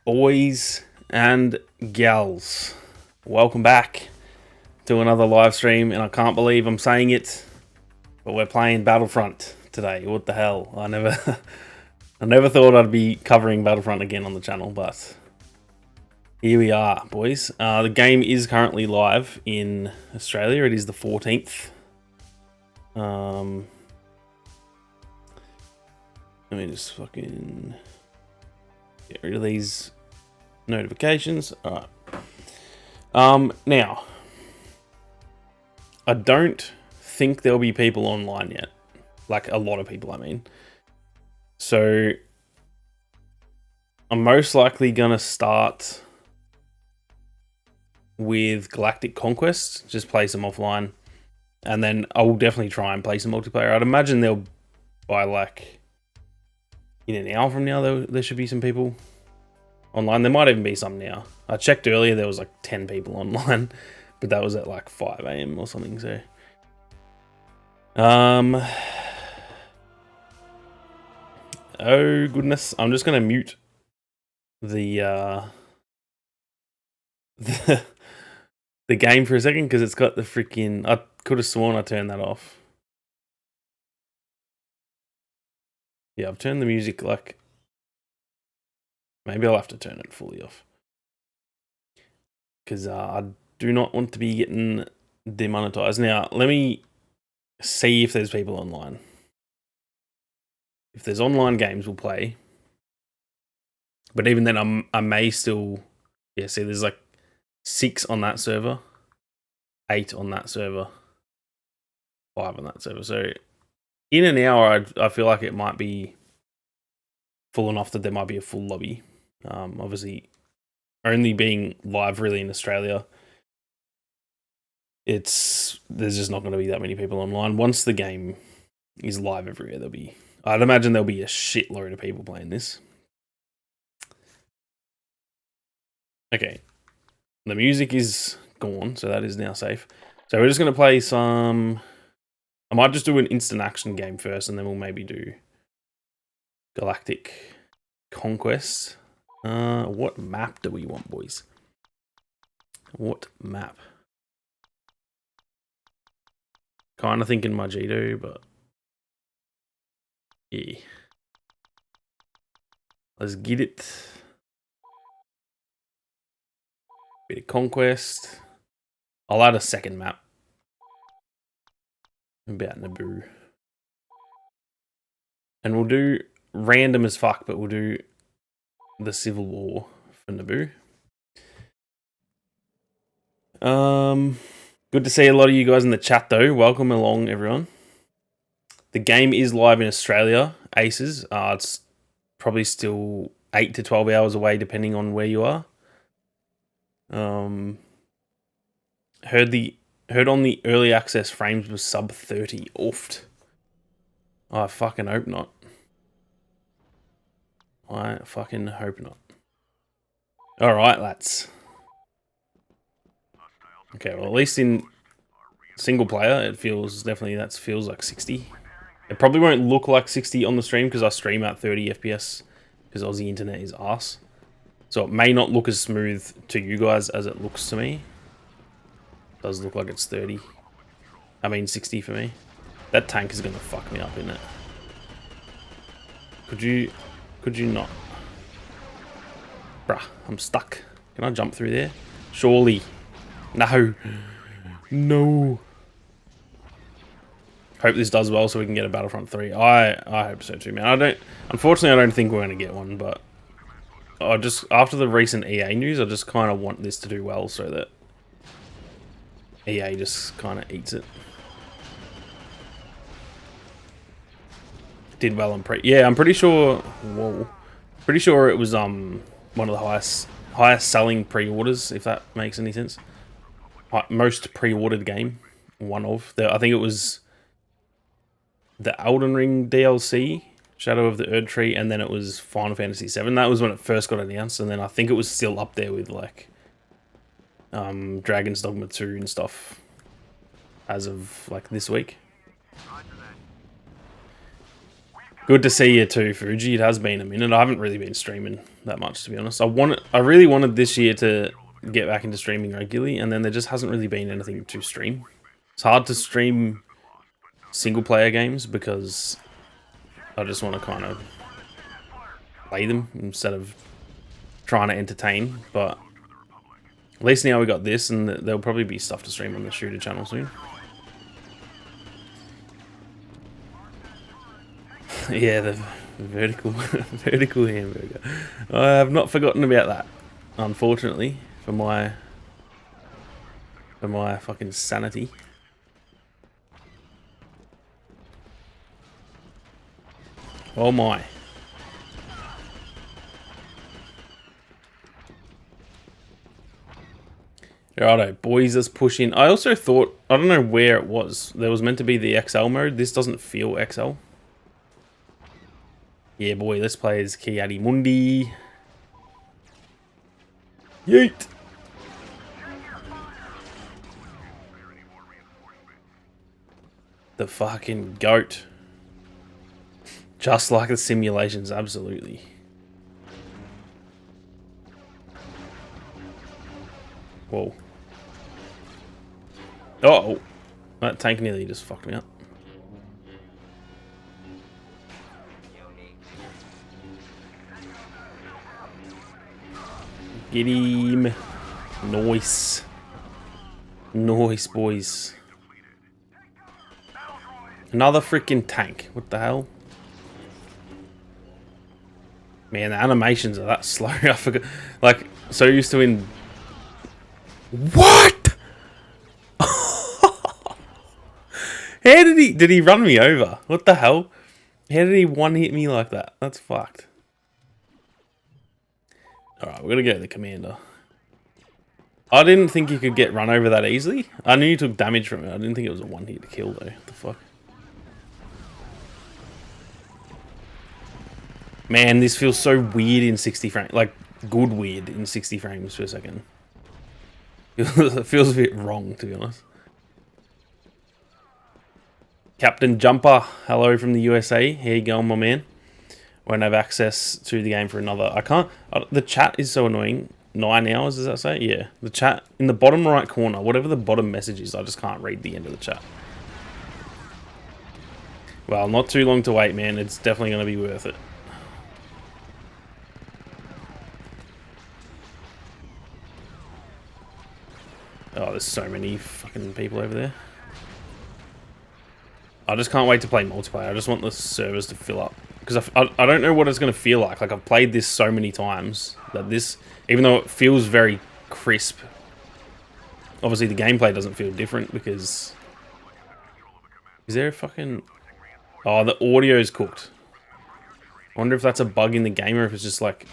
Boys and gals, welcome back to another live stream, and I can't believe I'm saying it, but we're playing Battlefront today. What the hell? I never thought I'd be covering Battlefront again on the channel, but here we are, boys. The game is currently live in Australia. It is the 14th. Let me just fucking get rid of these notifications. All right. Now, I don't think there'll be people online yet. Like, a lot of people, I mean. So, I'm most likely gonna start with Galactic Conquest. Just play some offline. And then I will definitely try and play some multiplayer. I'd imagine they'll, by like, in an hour from now, there should be some people online. There might even be some now. I checked earlier, there was like 10 people online, but that was at like 5 AM or something, so. Oh goodness, I'm just gonna mute the the game for a second, because it's got the freaking, I could have sworn I turned that off. Yeah, I've turned the music, like, maybe I'll have to turn it fully off, because I do not want to be getting demonetized. Now, let me see if there's people online. If there's online games, we'll play. But even then, I may still... Yeah, see, there's like 6 on that server, 8 on that server, 5 on that server. So in an hour, I feel like it might be full enough that there might be a full lobby. Obviously, only being live really in Australia, there's just not going to be that many people online. Once the game is live everywhere, I'd imagine there'll be a shitload of people playing this. Okay, the music is gone, so that is now safe. So we're just going to play some... I might just do an instant action game first, and then we'll maybe do Galactic Conquest. What map do we want, boys? What map? Kind of thinking Margito, but... yeah. Let's get it. Bit of Conquest. I'll add a second map. About Naboo. And we'll do random as fuck, but we'll do the Civil War for Naboo. Good to see a lot of you guys in the chat though. Welcome along, everyone. The game is live in Australia, Aces. It's probably still 8 to 12 hours away, depending on where you are. Heard on the early access frames was sub 30. Oofed. I fucking hope not. I fucking hope not. Alright, lads. Okay, well, at least in single player, it feels like 60. It probably won't look like 60 on the stream, because I stream at 30 FPS, because Aussie internet is arse. So it may not look as smooth to you guys as it looks to me. It does look like it's 30. I mean 60 for me. That tank is gonna fuck me up, isn't it? Could you not? Bruh, I'm stuck. Can I jump through there? Surely. No. No. Hope this does well so we can get a Battlefront 3. I hope so too, man. Unfortunately, I don't think we're gonna get one, but after the recent EA news, I just kind of want this to do well so that EA just kind of eats it. Did well on yeah, I'm pretty sure. Whoa, pretty sure it was one of the highest selling pre-orders, if that makes any sense. Most pre-ordered game, I think it was the Elden Ring DLC, Shadow of the Erdtree, and then it was Final Fantasy VII. That was when it first got announced, and then I think it was still up there with like Dragon's Dogma 2 and stuff as of like this week. Good to see you too, Fuji. It has been a minute. I haven't really been streaming that much, to be honest. I really wanted this year to get back into streaming regularly, and then there just hasn't really been anything to stream. It's hard to stream single player games because I just want to kind of play them instead of trying to entertain. But at least now we got this, and there'll probably be stuff to stream on the shooter channel soon. Yeah, the vertical hamburger. I have not forgotten about that, unfortunately, for my fucking sanity. Oh my. Righto, boys, let's push in. I also thought, I don't know where it was. There was meant to be the XL mode. This doesn't feel XL. Yeah, boy, let's play as Kiadi Mundi. Yeet! The fucking goat. Just like the simulations, absolutely. Whoa. Uh-oh. That tank nearly just fucked me up. Get him. Nice. Nice, boys. Another freaking tank. What the hell? Man, the animations are that slow. I forgot. Like, so used to in... What? How did he run me over? What the hell? How did he one-hit me like that? That's fucked. Alright, we're gonna go to the commander. I didn't think you could get run over that easily. I knew you took damage from it. I didn't think it was a one-hit kill though. What the fuck? Man, this feels so weird in 60 frames. Like, good weird in 60 frames per second. It feels a bit wrong, to be honest. Captain Jumper, hello from the USA. How you going, my man? Won't have access to the game for another... I can't... the chat is so annoying. 9 hours, does that say? Yeah. The chat, in the bottom right corner, whatever the bottom message is, I just can't read the end of the chat. Well, not too long to wait, man. It's definitely going to be worth it. Oh, there's so many fucking people over there. I just can't wait to play multiplayer. I just want the servers to fill up. Because I don't know what it's going to feel like. Like, I've played this so many times that this, even though it feels very crisp, obviously the gameplay doesn't feel different because... Is there a fucking... Oh, the audio's cooked. I wonder if that's a bug in the game or if it's just like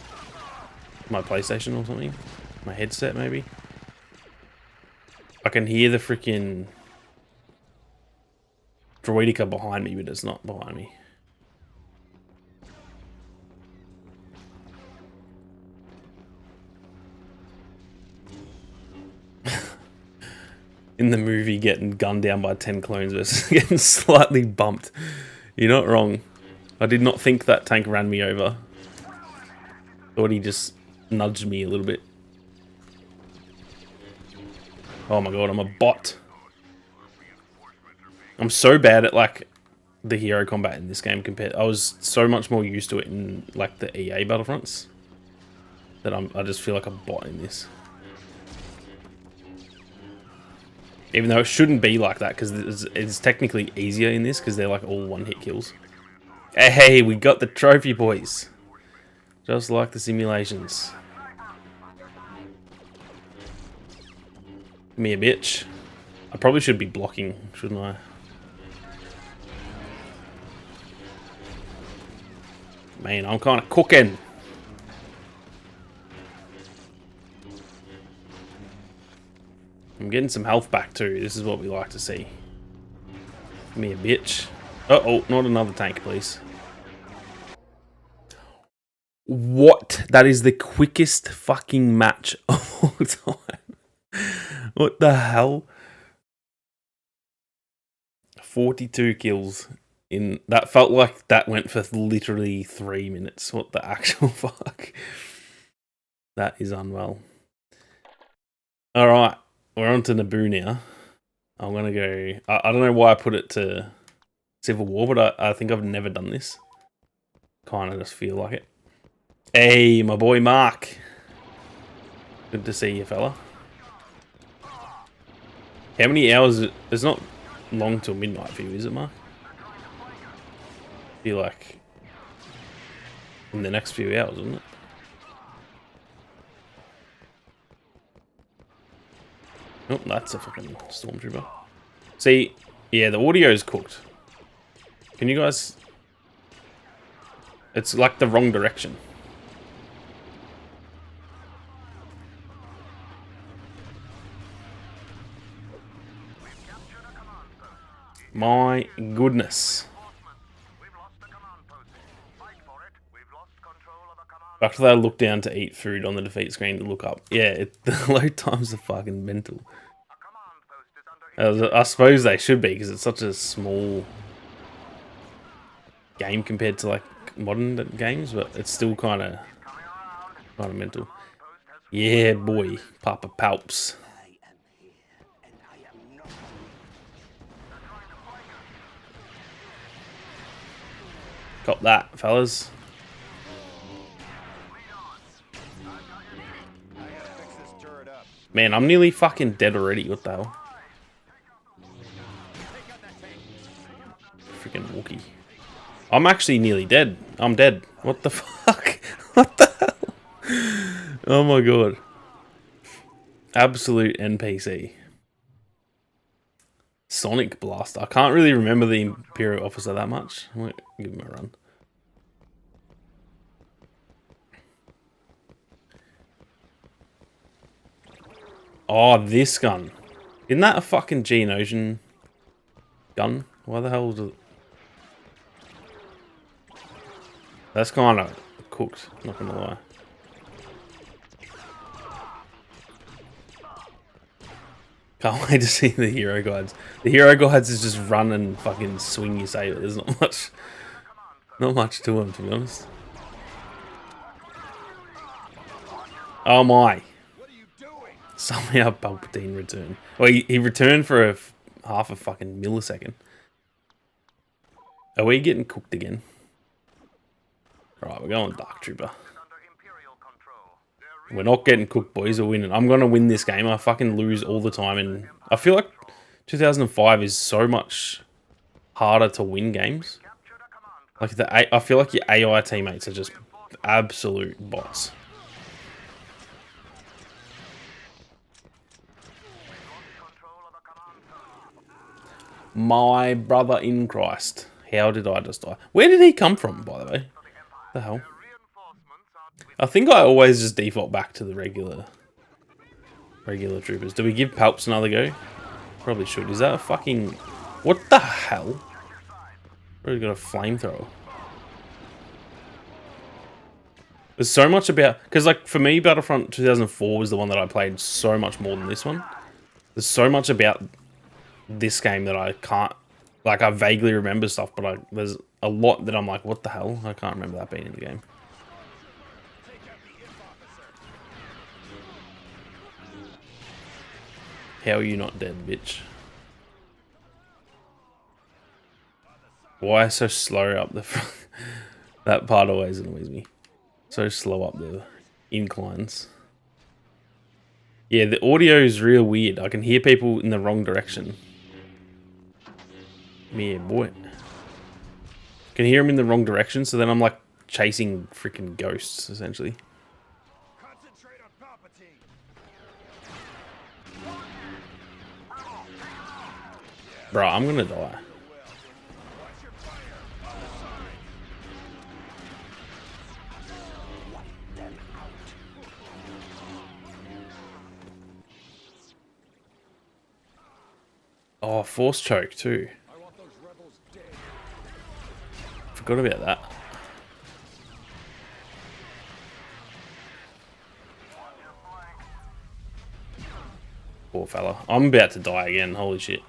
my PlayStation or something. My headset, maybe. I can hear the freaking droidica behind me, but it's not behind me. In the movie, getting gunned down by 10 clones versus getting slightly bumped. You're not wrong. I did not think that tank ran me over. Thought he just nudged me a little bit. Oh my god, I'm a bot. I'm so bad at, like, the hero combat in this game compared... I was so much more used to it in, like, the EA Battlefronts that I just feel like a bot in this. Even though it shouldn't be like that, because it's technically easier in this, because they're, like, all one-hit kills. Hey, we got the trophy, boys. Just like the simulations. Me a bitch. I probably should be blocking, shouldn't I? Man, I'm kind of cooking. I'm getting some health back too. This is what we like to see. Me a bitch. Uh-oh, not another tank, please. What? That is the quickest fucking match of all time. What the hell? 42 kills in that felt like that went for literally 3 minutes. What the actual fuck? That is unwell. All right, we're on to Naboo now. I'm gonna go. I don't know why I put it to Civil War, but I think I've never done this. Kind of just feel like it. Hey, my boy Mark. Good to see you, fella. How many hours? It's not long till midnight for you, is it, Mark? I feel like in the next few hours, isn't it? Oh, that's a fucking stormtrooper. See, yeah, the audio's cooked. Can you guys... It's like the wrong direction. My goodness. After they look down to eat food on the defeat screen to look up. Yeah, the load times are fucking mental. I suppose they should be, because it's such a small game compared to like modern games, but it's still kind of mental. Yeah, boy, Papa Palps. Got that, fellas. Man, I'm nearly fucking dead already. What the hell? Freaking Wookie. I'm actually nearly dead. I'm dead. What the fuck? What the hell? Oh my god. Absolute NPC. Sonic Blaster. I can't really remember the Imperial Officer that much. I might give him a run. Oh, this gun. Isn't that a fucking Geonosian gun? Why the hell is it? That's kind of cooked, not gonna lie. Can't wait to see the hero guides. The hero guides is just run and fucking swing your saber. There's not much to them, to be honest. Oh my. Somehow Palpatine returned. Well, he returned for half a fucking millisecond. Are we getting cooked again? Alright, we're going Dark Trooper. We're not getting cooked, boys. We're winning. I'm going to win this game. I fucking lose all the time. And I feel like 2005 is so much harder to win games. Like I feel like your AI teammates are just absolute bots. My brother in Christ. How did I just die? Where did he come from, by the way? The hell? I think I always just default back to the regular troopers. Do we give Palps another go? Probably should. Is that a fucking... What the hell? Probably got a flamethrower. There's so much about... Because, like, for me, Battlefront 2004 was the one that I played so much more than this one. There's so much about this game that I can't... Like, I vaguely remember stuff, but there's a lot that I'm like, what the hell? I can't remember that being in the game. How are you not dead, bitch? Why so slow up the front? That part always annoys me. So slow up the inclines. Yeah, the audio is real weird. I can hear people in the wrong direction. Yeah, boy. Can hear them in the wrong direction, so then I'm like chasing freaking ghosts, essentially. Concentrate on Palpatine. Bro, I'm gonna die. Oh, force choke too. Forgot about that. Poor fella. I'm about to die again. Holy shit.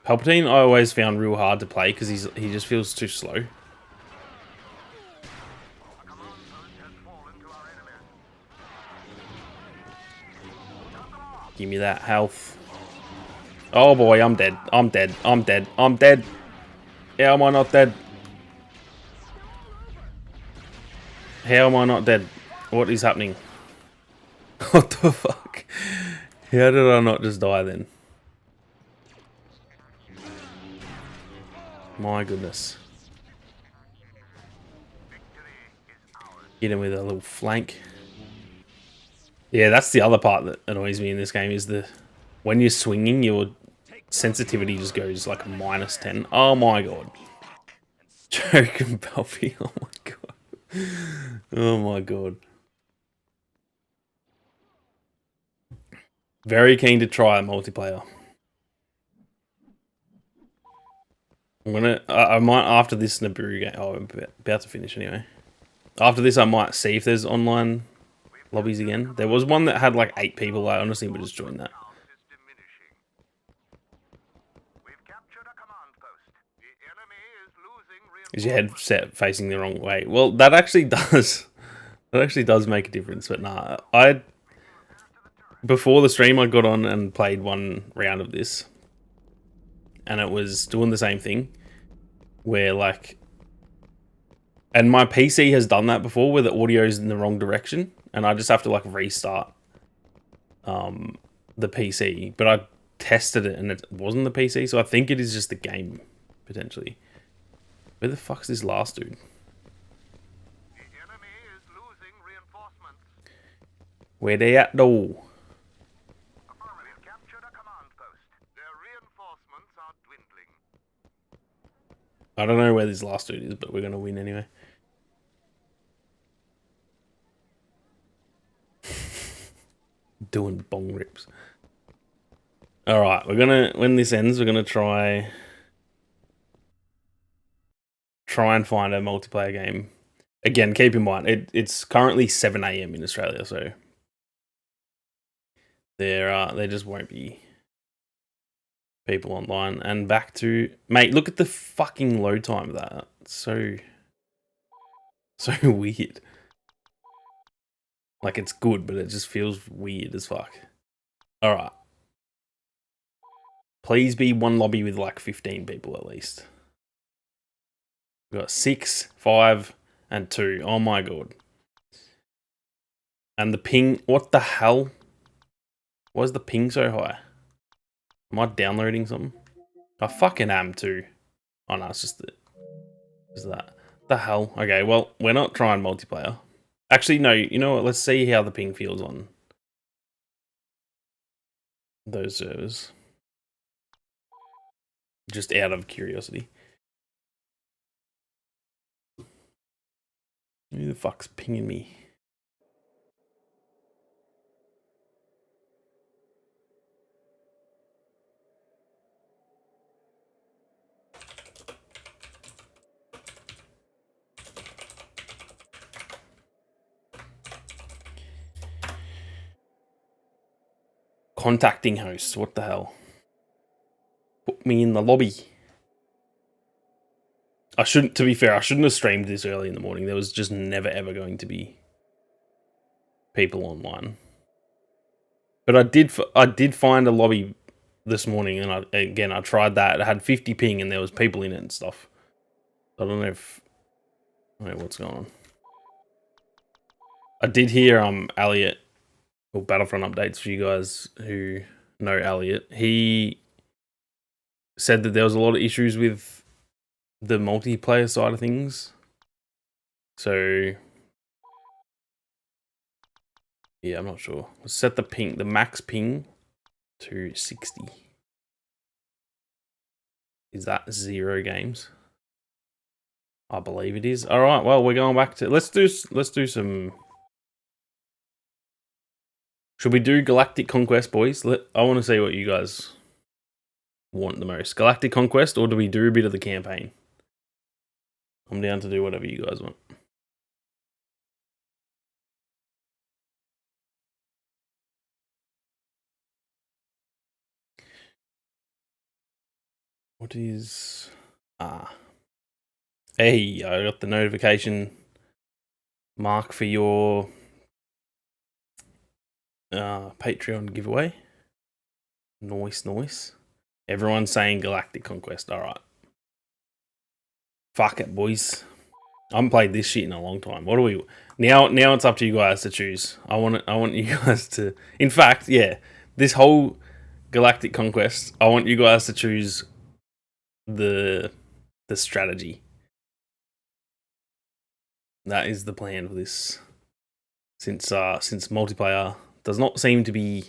Palpatine I always found real hard to play because he just feels too slow. Give me that health. Oh boy, I'm dead. I'm dead. I'm dead. I'm dead. How am I not dead? How am I not dead? What is happening? What the fuck? How did I not just die then? My goodness. Get him with a little flank. Yeah, that's the other part that annoys me in this game is when you're swinging, your sensitivity just goes like a -10. Oh my god. Joke and Belfie. Oh my god. Oh my god. Very keen to try a multiplayer. I might after this Naboo game. Oh, I'm about to finish anyway. After this, I might see if there's online lobbies again. There was one that had like 8 people. I honestly would just join that. Is your headset facing the wrong way? Well, that actually does. That actually does make a difference. But nah, before the stream, I got on and played one round of this, and it was doing the same thing, where like, and my PC has done that before, where the audio is in the wrong direction, and I just have to like restart the PC. But I tested it, and it wasn't the PC, so I think it is just the game potentially. Where the fuck's this last dude? The enemy is losing reinforcements. Where they at though? We've captured a command post. Their reinforcements are dwindling. I don't know where this last dude is, but we're gonna win anyway. Doing bong rips. Alright, when this ends, we're gonna try and find a multiplayer game. Again, keep in mind, it's currently 7 AM in Australia, so there just won't be people online. And back to... Mate, look at the fucking load time of that. It's so weird. Like, it's good, but it just feels weird as fuck. Alright. Please be one lobby with like 15 people at least. We've got 6, 5, and 2. Oh my god. And the ping... What the hell? Why is the ping so high? Am I downloading something? I fucking am too. Oh no, it's just that. The hell? Okay, well, we're not trying multiplayer. Actually, no, you know what? Let's see how the ping feels on those servers. Just out of curiosity. Who the fuck's pinging me? Contacting hosts, what the hell? Put me in the lobby. To be fair, I shouldn't have streamed this early in the morning. There was just never ever going to be people online. But I did find a lobby this morning, and I tried that. It had 50 ping, and there was people in it and stuff. I don't know what's going on. I did hear Elliot, or Battlefront updates for you guys who know Elliot. He said that there was a lot of issues with the multiplayer side of things. So yeah, I'm not sure. Let's set the max ping to 60. Is that 0 games? I believe it is. All right. Well, we're going back to let's do some. Should we do Galactic Conquest, boys? I want to see what you guys want the most. Galactic Conquest, or do we do a bit of the campaign? I'm down to do whatever you guys want. What is... Hey, I got the notification mark for your Patreon giveaway. Nice. Everyone's saying Galactic Conquest. Alright. Fuck it, boys. I haven't played this shit in a long time. What do we... Now it's up to you guys to choose. I want you guys to... In fact, yeah. This whole Galactic Conquest, I want you guys to choose the strategy. That is the plan for this. Since multiplayer does not seem to be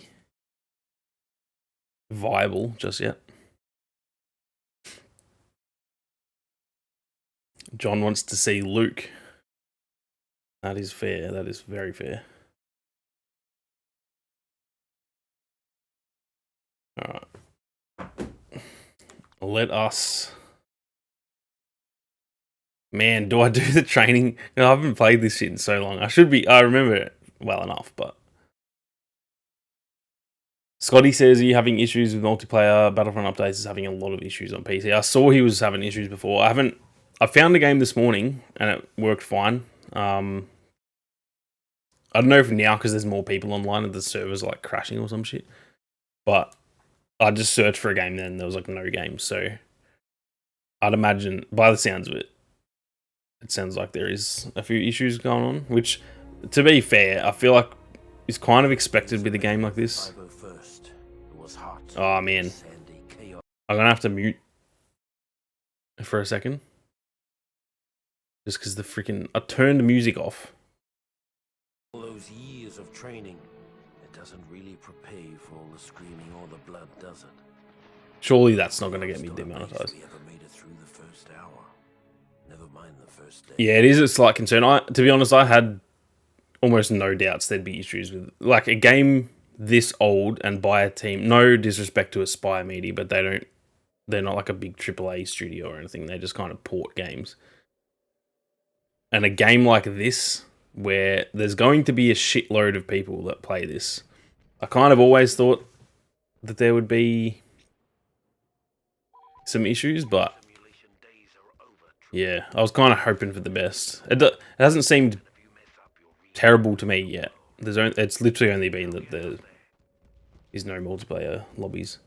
viable just yet. John wants to see Luke. That is fair. That is very fair. Alright. Let us... Man, do I do the training? No, I haven't played this shit in so long. I remember it well enough, but... Scotty says, are you having issues with multiplayer? Battlefront updates is having a lot of issues on PC. I saw he was having issues before. I found the game this morning and it worked fine. I don't know if now because there's more people online and the servers are like crashing or some shit. But I just searched for a game then, there was like no game. So I'd imagine, by the sounds of it, it sounds like there is a few issues going on. Which, to be fair, I feel like is kind of expected with a game like this. Oh man, I'm gonna have to mute for a second. Just because the freaking... I turned the music off. All those years of training, it doesn't really prepare you for all the screaming or the blood, does it? Surely that's not going to get me demonetized. Yeah, it is a slight concern. To be honest, I had almost no doubts there'd be issues with... Like, a game this old and by a team... No disrespect to Aspire Media, but they're not like a big AAA studio or anything. They just kind of port games. And a game like this, where there's going to be a shitload of people that play this, I kind of always thought that there would be some issues, but yeah, I was kind of hoping for the best. It hasn't seemed terrible to me yet. It's literally only been that there is no multiplayer lobbies.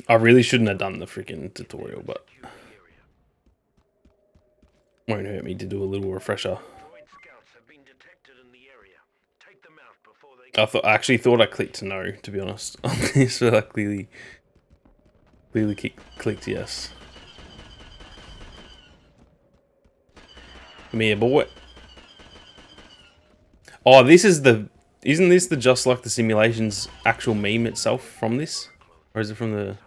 I really shouldn't have done the freaking tutorial, but won't hurt me to do a little refresher. I actually thought I clicked no, to be honest. So I clearly clicked yes. Come here, boy. Oh, isn't this the Just Like the Simulations actual meme itself from this? Or is it from the...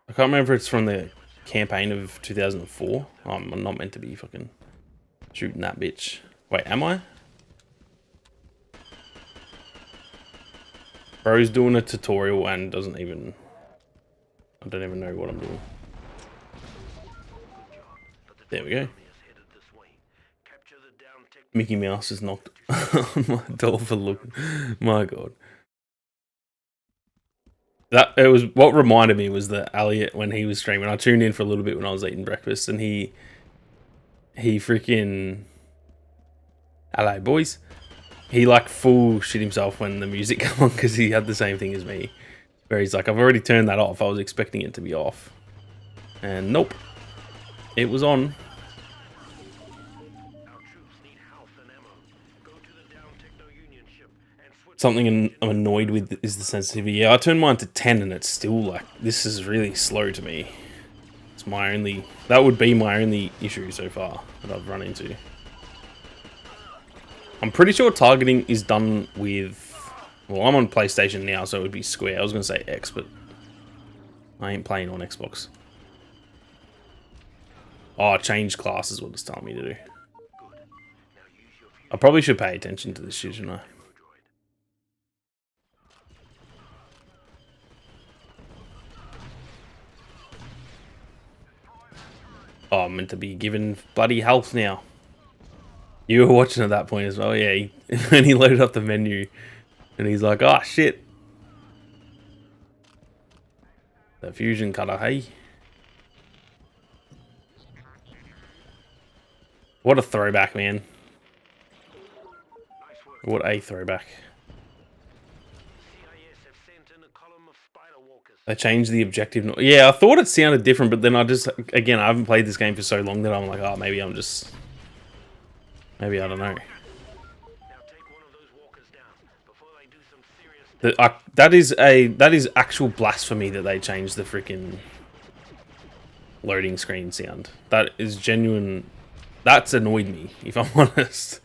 I can't remember if it's from the campaign of 2004. I'm not meant to be fucking shooting that bitch. Wait, am I? Bro's doing a tutorial and doesn't even... I don't even know what I'm doing. There we go. Mickey Mouse is knocked on my door for looking. My god. It was what reminded me was that Elliot, when he was streaming, I tuned in for a little bit when I was eating breakfast, and he freaking... Hello, boys. He like full shit himself when the music came on because he had the same thing as me, where he's like, I've already turned that off. I was expecting it to be off, and nope, it was on. Something I'm annoyed with is the sensitivity. Yeah, I turned mine to 10 and it's still like, this is really slow to me. It's my only... That would be my only issue so far that I've run into. I'm pretty sure targeting is done with... Well, I'm on PlayStation now, so it would be square. I was going to say X, but I ain't playing on Xbox. Oh, change class is what it's telling me to do. I probably should pay attention to this shit, shouldn't I? Oh, I'm meant to be given bloody health now. You were watching at that point as well, yeah. When he loaded up the menu, and he's like, "Oh shit, The fusion cutter, hey. What a throwback, man. What a throwback. They changed the objective. Yeah, I thought it sounded different, but then I just, again, I haven't played this game for so long that I'm like, oh, maybe I'm just, maybe I don't know. That is actual blasphemy that they changed the freaking loading screen sound. That is genuine. That's annoyed me, if I'm honest.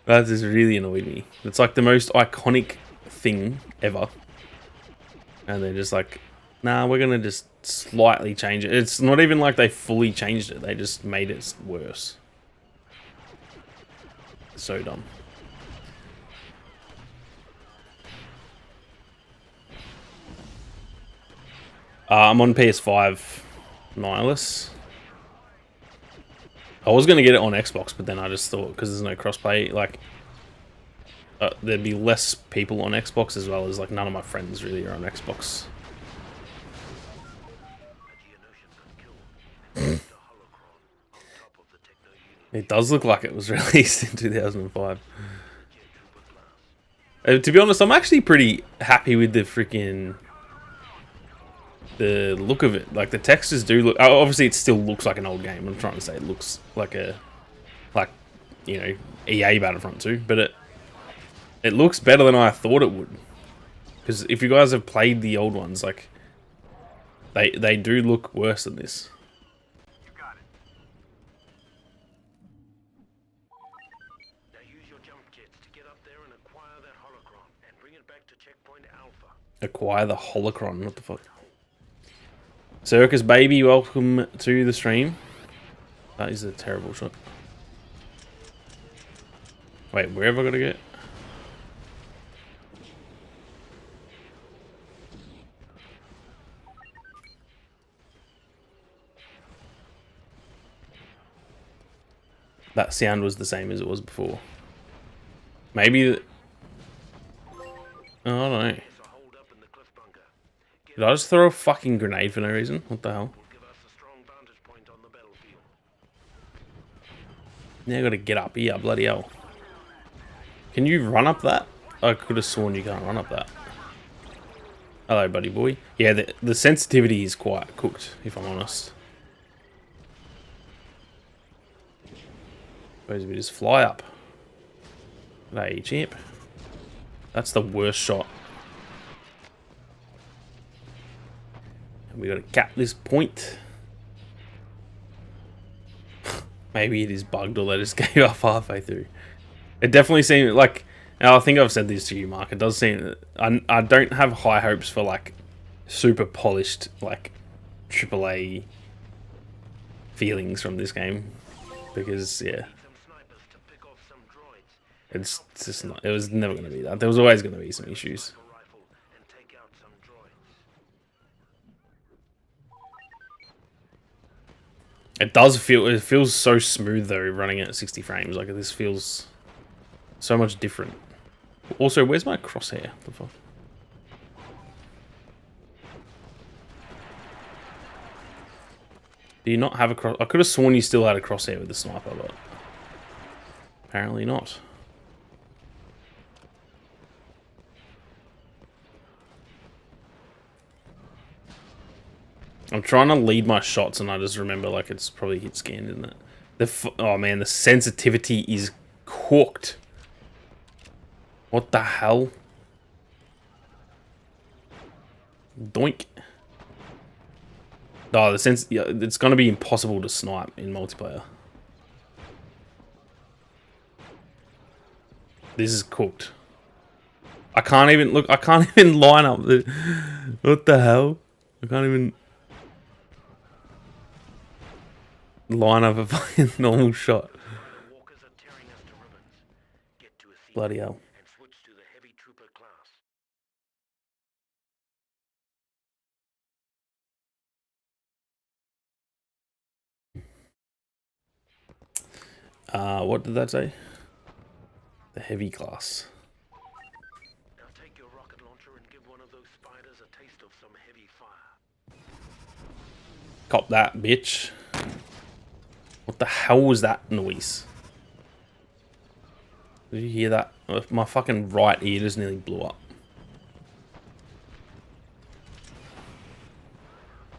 That has really annoyed me. It's like the most iconic thing ever. And they're just like, nah, we're going to just slightly change it. It's not even like they fully changed it. They just made it worse. So dumb. I'm on PS5 Nihilus. I was going to get it on Xbox, but then I just thought, because there's no crossplay, like, there'd be less people on Xbox, as well as, like, none of my friends really are on Xbox. It does look like it was released in 2005. To be honest, I'm actually pretty happy with the freaking... the look of it. Like, the textures do look... obviously, it still looks like an old game. I'm trying to say it looks like a... like, you know, EA Battlefront 2. But it looks better than I thought it would. Because if you guys have played the old ones, like... They do look worse than this. You got it. Now use your jump kits to get up there and acquire that holocron and bring it back to checkpoint Alpha. Acquire the holocron. What the fuck? Circus Baby, welcome to the stream. That is a terrible shot. Wait, where have I got to get? That sound was the same as it was before. Maybe... oh, I don't know. Did I just throw a fucking grenade for no reason? What the hell? Now I gotta get up here, bloody hell. Can you run up that? I could have sworn you can't run up that. Hello, buddy boy. Yeah, the sensitivity is quite cooked, if I'm honest. Suppose we just fly up. Hey, champ. That's the worst shot. And we gotta cap this point. Maybe it is bugged or they just gave up halfway through. It definitely seemed like... now, I think I've said this to you, Mark. It does seem... I don't have high hopes for, like, super polished, like, AAA feelings from this game. Because, yeah. It's just not... it was never going to be that. There was always going to be some issues. It does feel... it feels so smooth, though, running at 60 frames. Like, this feels so much different. Also, where's my crosshair? What the fuck? Do you not have a cross... I could have sworn you still had a crosshair with the sniper, but... apparently not. I'm trying to lead my shots and I just remember, like, it's probably hit scanned, isn't it? Oh man, the sensitivity is cooked. What the hell? Doink. Oh, yeah, it's gonna be impossible to snipe in multiplayer. This is cooked. I can't even look. I can't even line up. What the hell? I can't even line up a fucking normal shot. Bloody hell. What did that say? The heavy class. Now take your rocket launcher and give one of those spiders a taste of some heavy fire. Cop that, bitch. What the hell was that noise? Did you hear that? My fucking right ear just nearly blew up.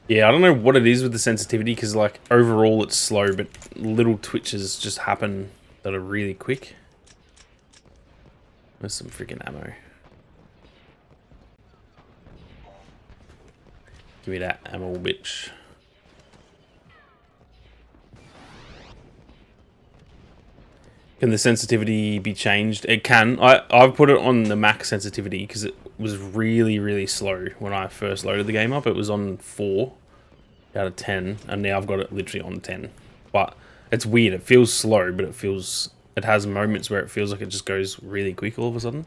Yeah, I don't know what it is with the sensitivity, because like overall it's slow, but little twitches just happen that are really quick. There's some freaking ammo. Give me that ammo, bitch. Can the sensitivity be changed? It can. I've put it on the max sensitivity because it was really, really slow when I first loaded the game up. It was on 4 out of 10, and now I've got it literally on 10. But it's weird. It feels slow, but it has moments where it feels like it just goes really quick all of a sudden.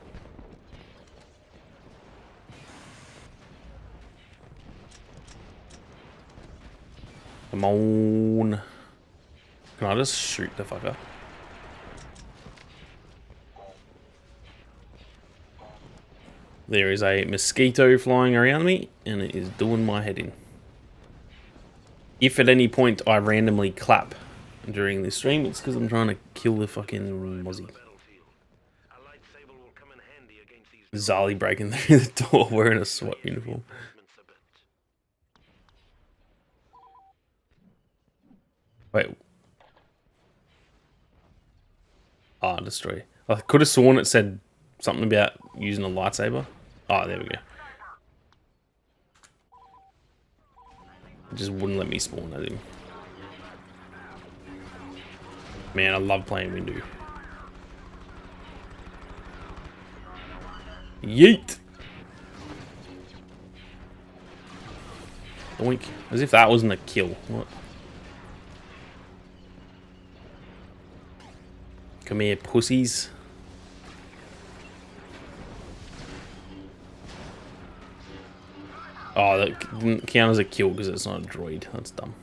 Come on. Can I just shoot the fucker? There is a mosquito flying around me, and it is doing my head in. If at any point I randomly clap during this stream, it's because I'm trying to kill the fucking mozzie. Zali breaking through the door wearing a SWAT uniform. Wait. Ah, destroy. I could have sworn it said something about using a lightsaber. Oh, there we go. It just wouldn't let me spawn at him. Man, I love playing Windu. Yeet! Doink. As if that wasn't a kill. What? Come here, pussies. Oh, that didn't count as a kill because it's not a droid. That's dumb.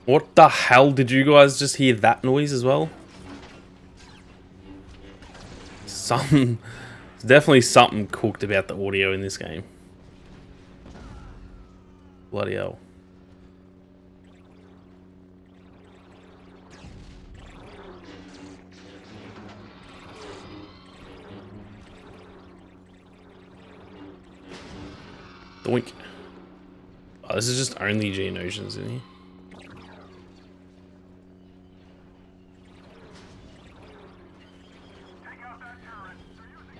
What the hell? Did you guys just hear that noise as well? There's definitely something cooked about the audio in this game. Bloody hell. Doink. Oh, this is just only Geonosians in here.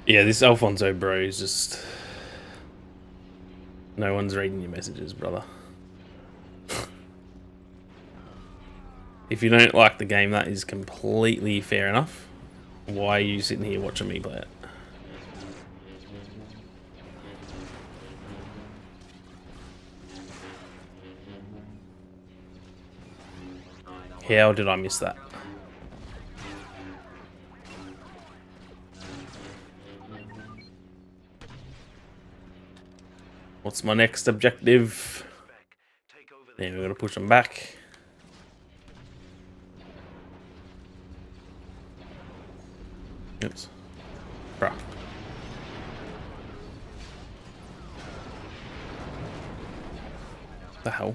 Yeah, this Alfonso bro is just... No one's reading your messages, brother. If you don't like the game, that is completely fair enough. Why are you sitting here watching me play it? How did I miss that? What's my next objective? Then we're gonna push them back. Oops. Bruh. The hell?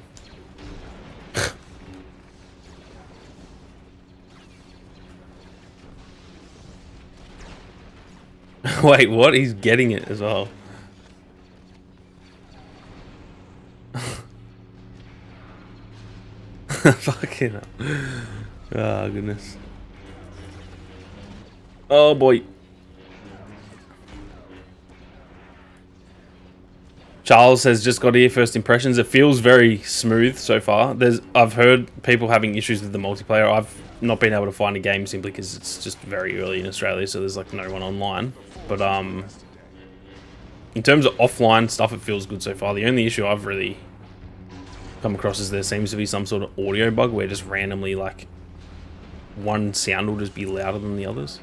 Wait, what? He's getting it as well. Fucking hell. Oh, goodness. Oh, boy. Charles has just got here, first impressions. It feels very smooth so far. I've heard people having issues with the multiplayer. I've not been able to find a game simply because it's just very early in Australia, so there's like no one online. But in terms of offline stuff, it feels good so far. The only issue I've really come across is there seems to be some sort of audio bug where just randomly like one sound will just be louder than the others.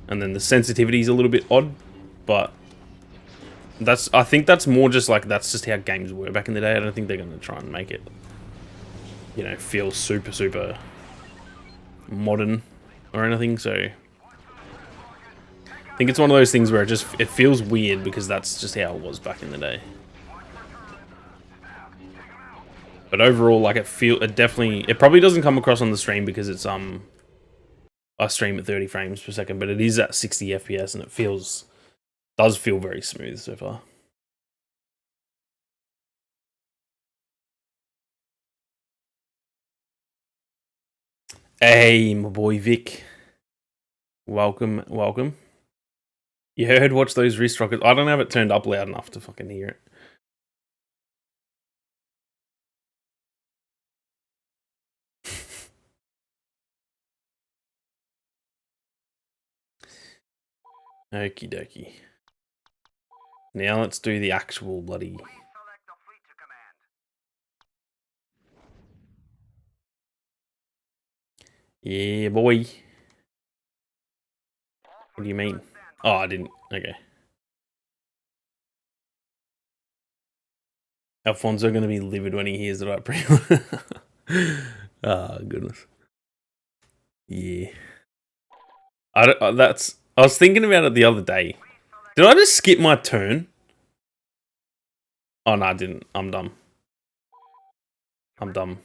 And then the sensitivity is a little bit odd, but I think that's more just like, that's just how games were back in the day. I don't think they're going to try and make it, you know, feel super, super modern or anything. So I think it's one of those things where it feels weird because that's just how it was back in the day. But overall, like it probably doesn't come across on the stream because it's I stream at 30 frames per second, but it is at 60 FPS and it does feel very smooth so far. Hey, my boy Vic. Welcome, welcome. You heard watch those wrist rockets. I don't have it turned up loud enough to fucking hear it. Okie dokie. Now let's do the actual bloody... Select a fleet to command. Yeah, boy. What do you mean? Oh, I didn't. Okay. Alfonso going to be livid when he hears that I pre-order. Oh, goodness. Yeah. I was thinking about it the other day. Did I just skip my turn? Oh, no, I didn't. I'm dumb. I'm dumb.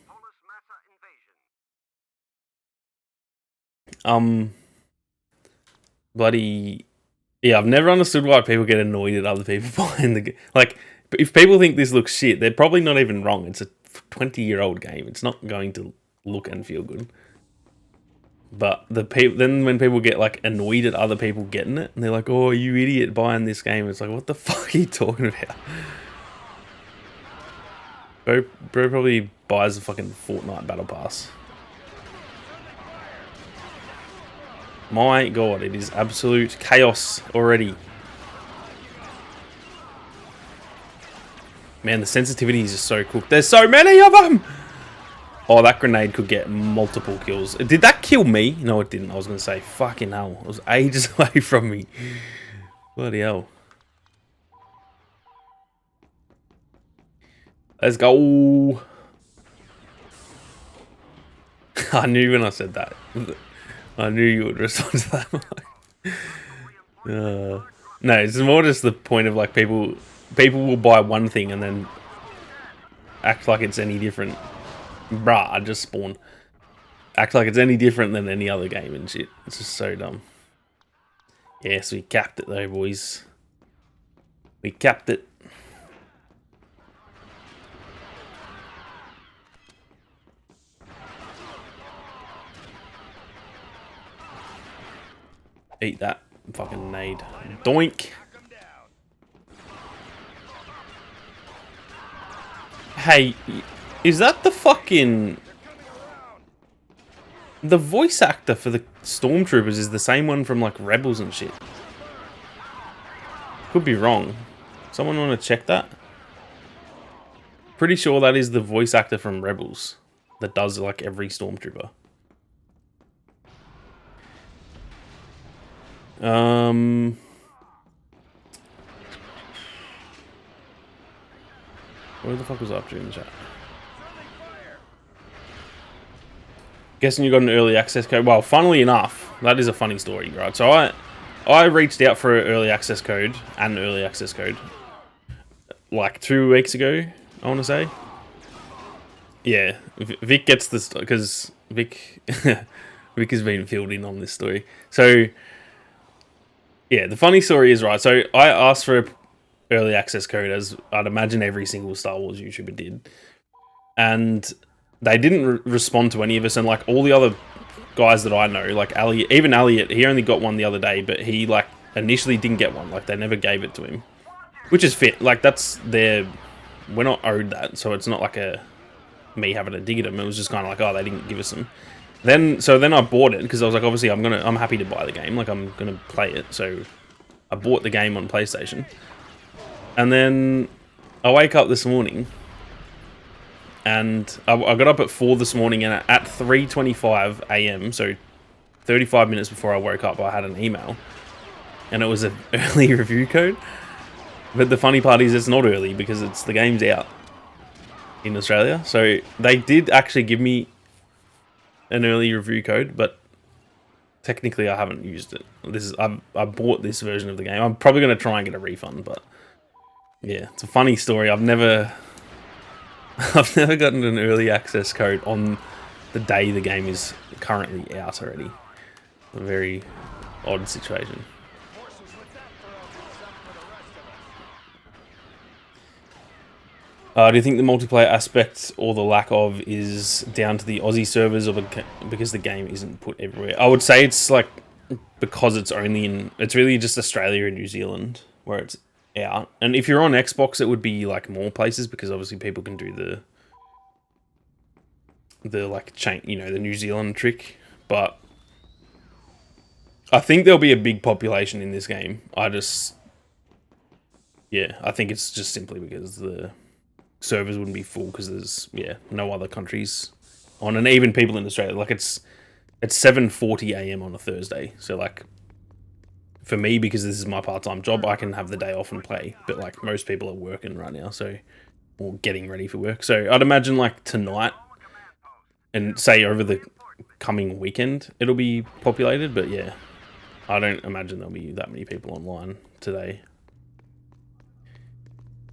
Bloody... Yeah, I've never understood why people get annoyed at other people buying the game. Like, if people think this looks shit, they're probably not even wrong. It's a 20-year-old game. It's not going to look and feel good. But then when people get like annoyed at other people getting it, and they're like, "Oh, you idiot buying this game," it's like, what the fuck are you talking about? Bro probably buys a fucking Fortnite Battle Pass. My god, it is absolute chaos already. Man, the sensitivity is just so cooked. There's so many of them! Oh, that grenade could get multiple kills. Did that kill me? No, it didn't. I was going to say, fucking hell. It was ages away from me. Bloody hell. Let's go. I knew when I said that. I knew you would respond to that. No, it's more just the point of like people will buy one thing and then act like it's any different. Bruh, I just spawned. Act like it's any different than any other game and shit. It's just so dumb. Yes, we capped it though, boys. We capped it. Eat that fucking nade. Doink. Hey, is that the fucking... The voice actor for the Stormtroopers is the same one from like Rebels and shit. Could be wrong. Someone want to check that? Pretty sure that is the voice actor from Rebels that does like every Stormtrooper. What the fuck was I up to in the chat? Guessing you got an early access code. Well, funnily enough, that is a funny story, right? So I reached out for an early access code like 2 weeks ago, I want to say. Yeah, Vic gets this because Vic has been filled in on this story. So yeah, the funny story is, right, so I asked for an early access code, as I'd imagine every single Star Wars YouTuber did, and they didn't respond to any of us. And like all the other guys that I know, like Elliot, even Elliot, he only got one the other day, but he like initially didn't get one. Like they never gave it to him, which is fit. Like that's we're not owed that, so it's not like me having to dig at them. It was just kind of like, oh, they didn't give us them. So then I bought it because I was like, obviously I'm happy to buy the game. Like I'm gonna play it. So I bought the game on PlayStation, and then I wake up this morning. And I got up at 4 this morning, and at 3:25 a.m., so 35 minutes before I woke up, I had an email. And it was an early review code. But the funny part is it's not early because the game's out in Australia. So they did actually give me an early review code, but Technically, I haven't used it. I bought this version of the game. I'm probably going to try and get a refund, but yeah, it's a funny story. I've never gotten an early access code on the day the game is currently out already. A very odd situation. Do you think the multiplayer aspect or the lack of is down to the Aussie servers, or because the game isn't put everywhere? I would say it's like because it's really just Australia and New Zealand where it's out. And if you're on Xbox, it would be like more places, because obviously people can do the like chain, the New Zealand trick. But I think there'll be a big population in this game. I think it's just simply because the servers wouldn't be full, because there's no other countries on, and even people in Australia. Like it's 7:40 a.m. on a Thursday, so like for me, because this is my part-time job, I can have the day off and play. But like most people are working right now, or getting ready for work. So I'd imagine like tonight and say over the coming weekend it'll be populated. But yeah, I don't imagine there'll be that many people online today.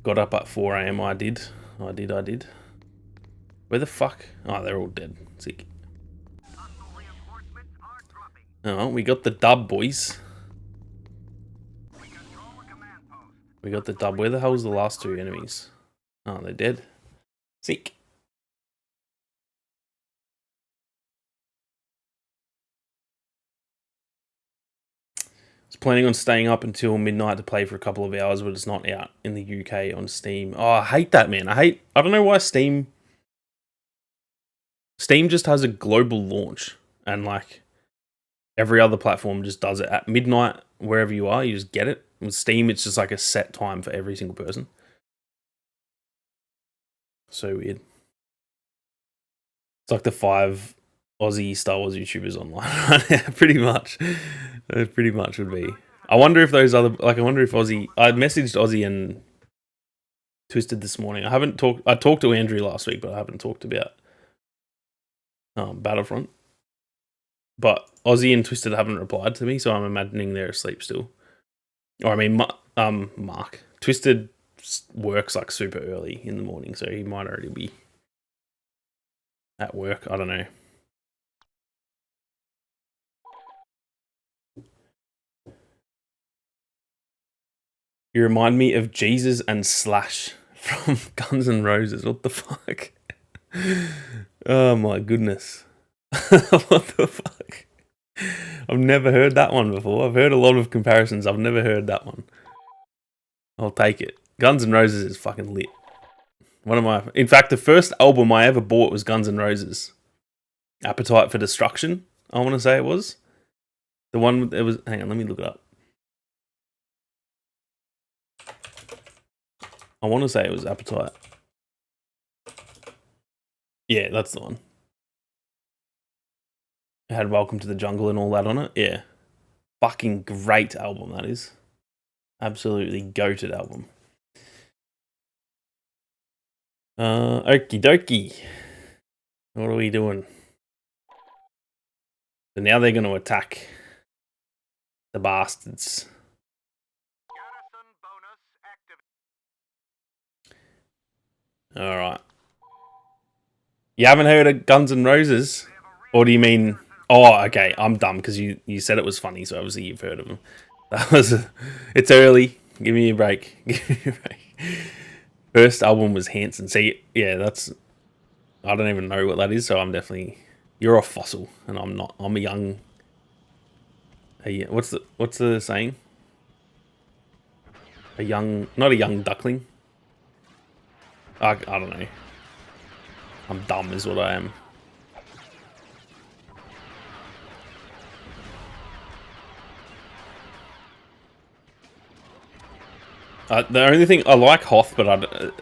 Got up at 4 a.m. I did. Where the fuck? Oh, they're all dead. Sick. Oh, we got the dub, boys. We got the dub. Where the hell's the last two enemies? Oh, they're dead. Sick. Planning on staying up until midnight to play for a couple of hours, but it's not out in the UK on Steam. Oh, I hate that, man. I don't know why Steam just has a global launch, and like every other platform just does it at midnight wherever you are. You just get it. With Steam, it's just like a set time for every single person. So weird. It's like the 5 Aussie Star Wars YouTubers online. Pretty much. It pretty much would be. I wonder if those other, like, I wonder if Aussie, I messaged Aussie and Twisted this morning. I talked to Andrew last week, but I haven't talked about Battlefront. But Aussie and Twisted haven't replied to me, so I'm imagining they're asleep still. Or I mean, Mark. Twisted works like super early in the morning, so he might already be at work. I don't know. You remind me of Jesus and Slash from Guns N' Roses. What the fuck? Oh my goodness. What the fuck? I've never heard that one before. I've heard a lot of comparisons. I've never heard that one. I'll take it. Guns N' Roses is fucking lit. In fact, the first album I ever bought was Guns N' Roses. Appetite for Destruction, I want to say it was. The one that was, hang on, let me look it up. I want to say it was Appetite. Yeah, that's the one. It had Welcome to the Jungle and all that on it. Yeah. Fucking great album, that is. Absolutely goated album. Okie dokie. What are we doing? So now they're going to attack the bastards. Alright. You haven't heard of Guns N' Roses? Or do you mean... Oh, okay, I'm dumb, because you said it was funny, so obviously you've heard of them. It's early. Give me a break. Give me a break. First album was Hanson. See, yeah, that's... I don't even know what that is, so I'm definitely... You're a fossil, and I'm not. I'm a young... What's the saying? Not a young duckling. I don't know. I'm dumb is what I am. The only thing, I like Hoth, but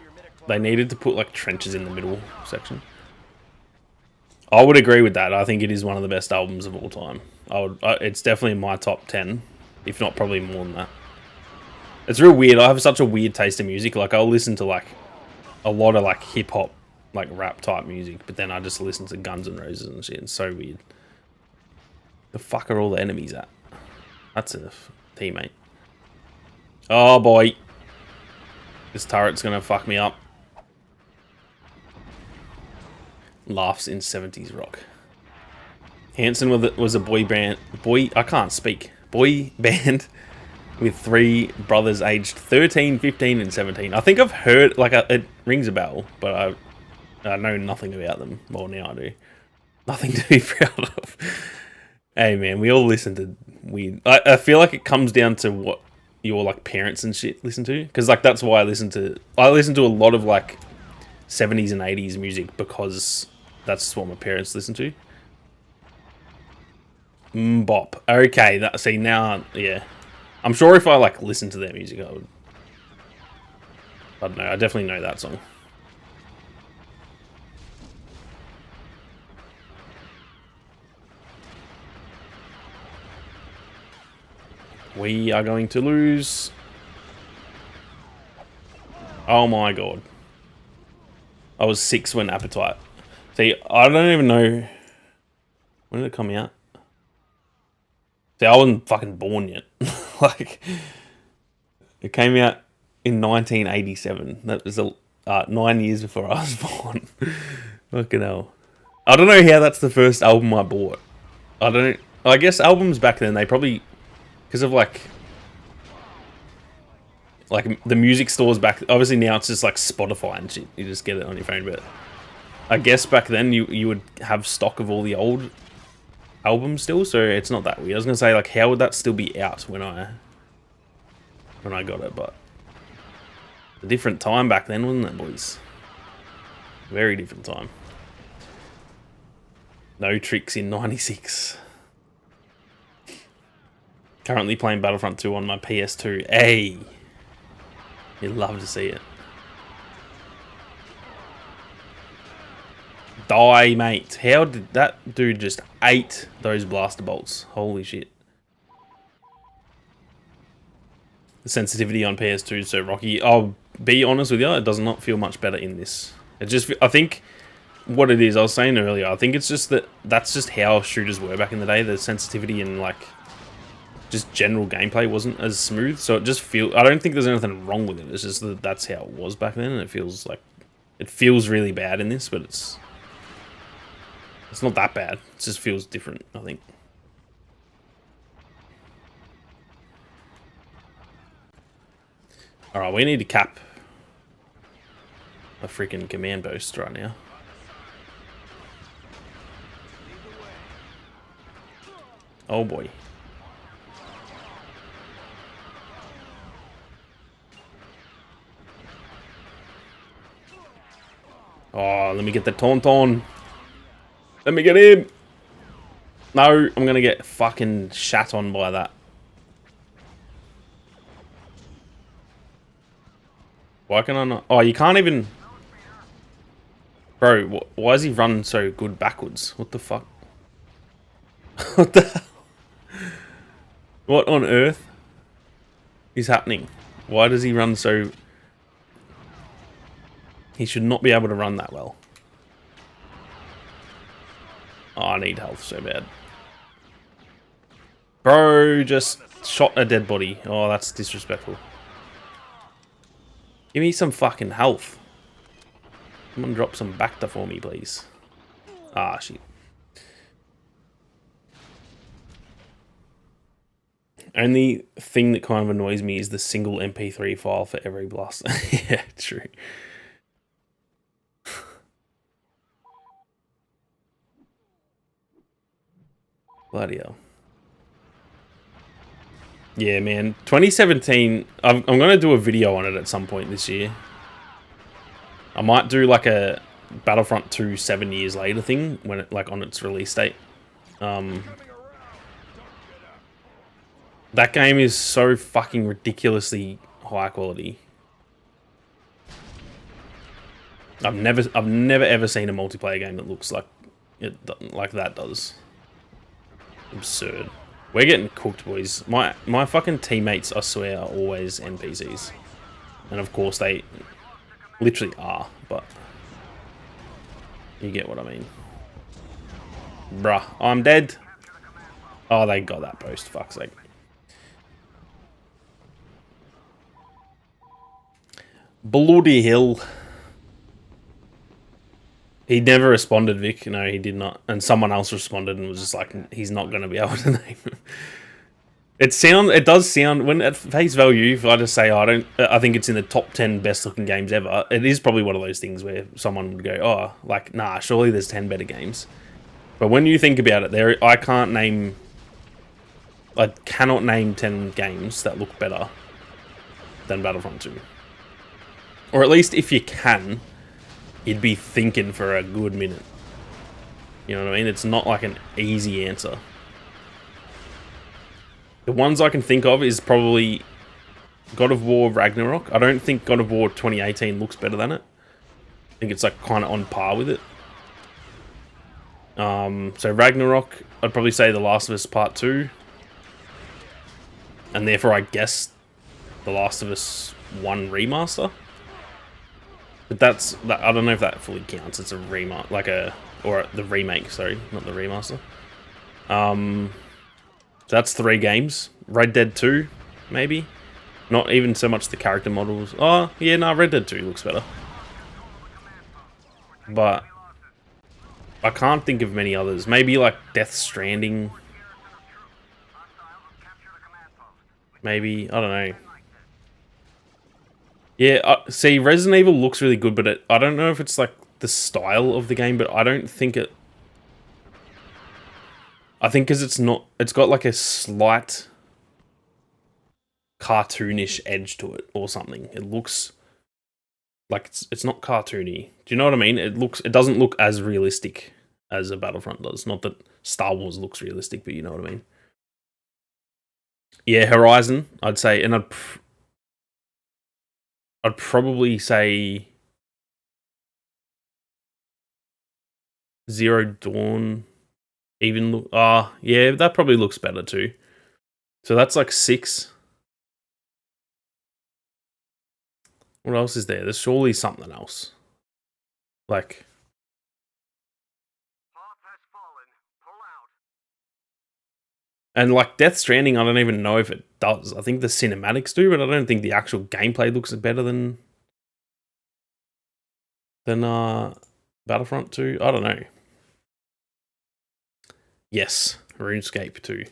they needed to put like trenches in the middle section. I would agree with that. I think it is one of the best albums of all time. It's definitely in my top 10, if not probably more than that. It's real weird. I have such a weird taste in music. Like, I'll listen to like a lot of like hip hop, like rap type music, but then I just listen to Guns N' Roses and shit. It's so weird. The fuck are all the enemies at? That's a teammate. Oh boy. This turret's gonna fuck me up. Laughs in 70s rock. Hanson was a boy band. I can't speak. Boy band with 3 brothers aged 13, 15, and 17. I think I've heard, like, it rings a bell, but I know nothing about them. Well, now I do. Nothing to be proud of. Hey, man, we all listen to weird... I feel like it comes down to what your, like, parents and shit listen to. Because, like, that's why I listen to a lot of, like, 70s and 80s music, because that's what my parents listen to. Bop. Okay, see, now, yeah. I'm sure if I, like, listened to their music, I would... I don't know, I definitely know that song. We are going to lose. Oh my god. I was 6 when Appetite. See, I don't even know... When did it come out? See, I wasn't fucking born yet. Like, it came out in 1987. That was 9 years before I was born. Fucking hell. I don't know how that's the first album I bought. I guess albums back then, they probably... Because of, like the music stores back... Obviously now it's just like Spotify and shit. You just get it on your phone. But I guess back then you would have stock of all the old albums still. So it's not that weird. I was going to say, like, how would that still be out when I got it? But a different time back then, wasn't it, boys? Very different time. No Tricks in 96. Currently playing Battlefront 2 on my PS2. Hey! You'd love to see it. Die, mate. How did that dude just ate those blaster bolts? Holy shit. The sensitivity on PS2 is so rocky. I'll be honest with you, it does not feel much better in this. It just... I think what it is, I was saying earlier, I think it's just that's just how shooters were back in the day. The sensitivity and, like... just general gameplay wasn't as smooth, so it just feels... I don't think there's anything wrong with it. It's just that that's how it was back then, and it feels like... It feels really bad in this, but it's not that bad. It just feels different, I think. Alright, we need to cap a freaking command post right now. Oh boy. Oh, let me get the Tauntaun. Let me get him. No, I'm going to get fucking shat on by that. Why can I not? Oh, you can't even... Bro, why is he running so good backwards? What the fuck? What the hell? What on earth is happening? Why does he run so... He should not be able to run that well. Oh, I need health so bad. Bro, just shot a dead body. Oh, that's disrespectful. Give me some fucking health. Someone drop some Bacta for me, please. Ah, shit. Only thing that kind of annoys me is the single MP3 file for every blaster. Yeah, true. Bloody hell. Yeah, man. 2017, I'm going to do a video on it at some point this year. I might do like a Battlefront 2 7 years later thing, when it, like, on its release date. That game is so fucking ridiculously high quality. I've never ever seen a multiplayer game that looks like it, like that does. Absurd. We're getting cooked, boys. My fucking teammates, I swear, are always NPCs. And of course they literally are, but you get what I mean. Bruh, I'm dead. Oh, they got that post. Fuck's sake. Bloody hell. He never responded, Vic. No, he did not. And someone else responded and was just like, he's not going to be able to name him. It does sound, when at face value, if I just say, I think it's in the top 10 best looking games ever, it is probably one of those things where someone would go, oh, like, nah, surely there's 10 better games. But when you think about it, I cannot name 10 games that look better than Battlefront 2. Or at least if you can, you'd be thinking for a good minute. You know what I mean? It's not like an easy answer. The ones I can think of is probably God of War Ragnarok. I don't think God of War 2018 looks better than it. I think it's like kind of on par with it. So Ragnarok, I'd probably say The Last of Us Part 2. And therefore I guess The Last of Us 1 Remaster. But I don't know if that fully counts. It's a or the remake, sorry, not the remaster. So that's 3 games. Red Dead 2, maybe. Not even so much the character models. Oh, yeah, no, Red Dead 2 looks better. But I can't think of many others. Maybe like Death Stranding. Maybe, I don't know. Yeah, see, Resident Evil looks really good, but I don't know if it's like the style of the game, but I don't think it... I think because it's got like a slight cartoonish edge to it or something. It looks like it's not cartoony. Do you know what I mean? It doesn't look as realistic as a Battlefront does. Not that Star Wars looks realistic, but you know what I mean. Yeah, Horizon, I'd say, and I'd probably say Zero Dawn. Even yeah, that probably looks better too. So that's like 6. What else is there? There's surely something else. Like, and like Death Stranding, I don't even know if it does. I think the cinematics do, but I don't think the actual gameplay looks better than Battlefront 2. I don't know. Yes, RuneScape 2.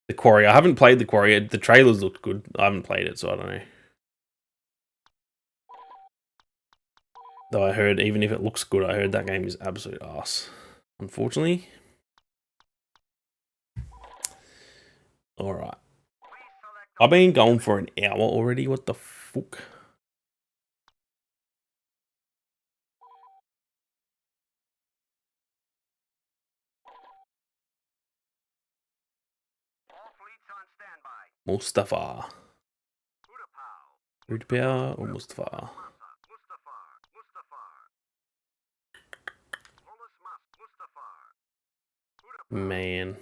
The Quarry. I haven't played The Quarry. The trailers looked good. I haven't played it, so I don't know. Though I heard, even if it looks good, I heard that game is absolute ass. Unfortunately. Alright. I've been going for an hour already. What the fuck? Mustafa. Udapau or Mustafa? Man.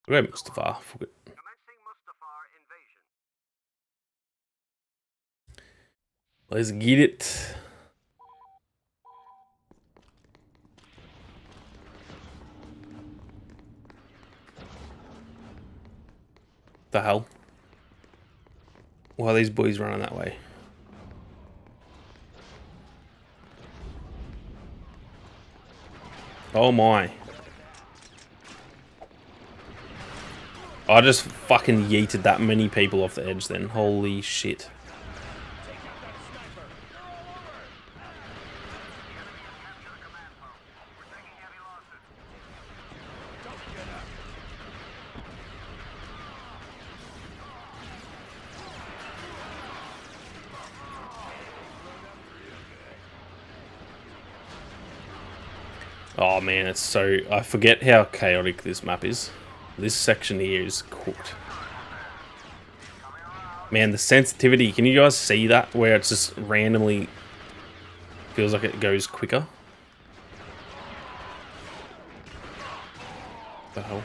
Go Mustafa. Fuck it. Let's get it. The hell? Why are these boys running that way? Oh my. I just fucking yeeted that many people off the edge then. Holy shit. Oh man, it's so... I forget how chaotic this map is. This section here is cooked. Man, the sensitivity, can you guys see that? Where it's just randomly... feels like it goes quicker. What the hell?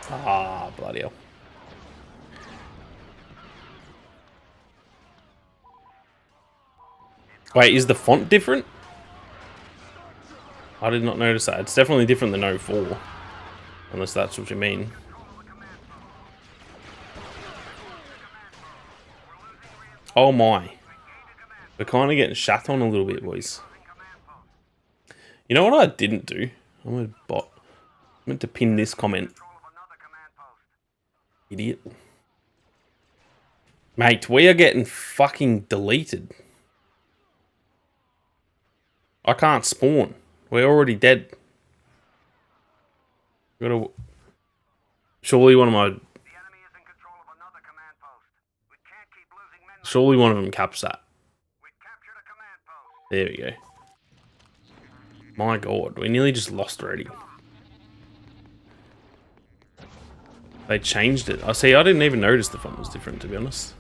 Ah, bloody hell. Wait, is the font different? I did not notice that. It's definitely different than 04. Unless that's what you mean. Oh my. We're kind of getting shat on a little bit, boys. You know what I didn't do? I'm a bot. I meant to pin this comment. Idiot. Mate, we are getting fucking deleted. I can't spawn. We're already dead. Gotta... Surely one of my... Surely one of them caps that. There we go. My god, we nearly just lost already. They changed it. I see, I didn't even notice the font was different, to be honest.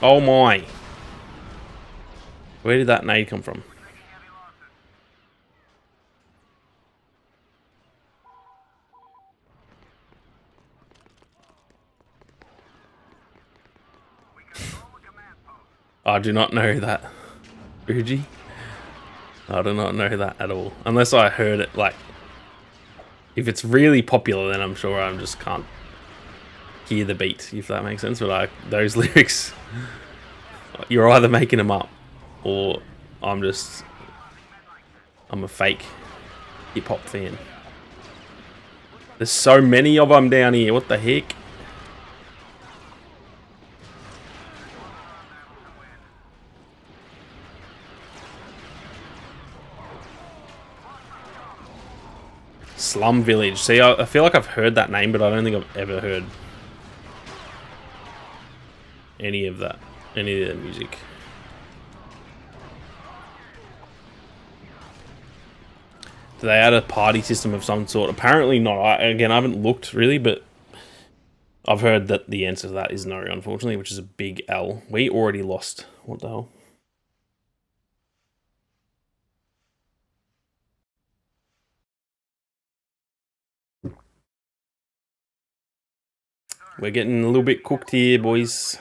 Oh my. Where did that nade come from? I do not know that. Uji? I do not know that at all. Unless I heard it, like... If it's really popular, then I'm sure I just can't hear the beat, if that makes sense. But those lyrics... You're either making them up, or I'm a fake hip-hop fan. There's so many of them down here, what the heck? Slum Village. See, I feel like I've heard that name, but I don't think I've ever heard any of that, any of the music. Do they add a party system of some sort? Apparently not. Again, I haven't looked really, but I've heard that the answer to that is no, unfortunately, which is a big L. We already lost. What the hell? We're getting a little bit cooked here, boys.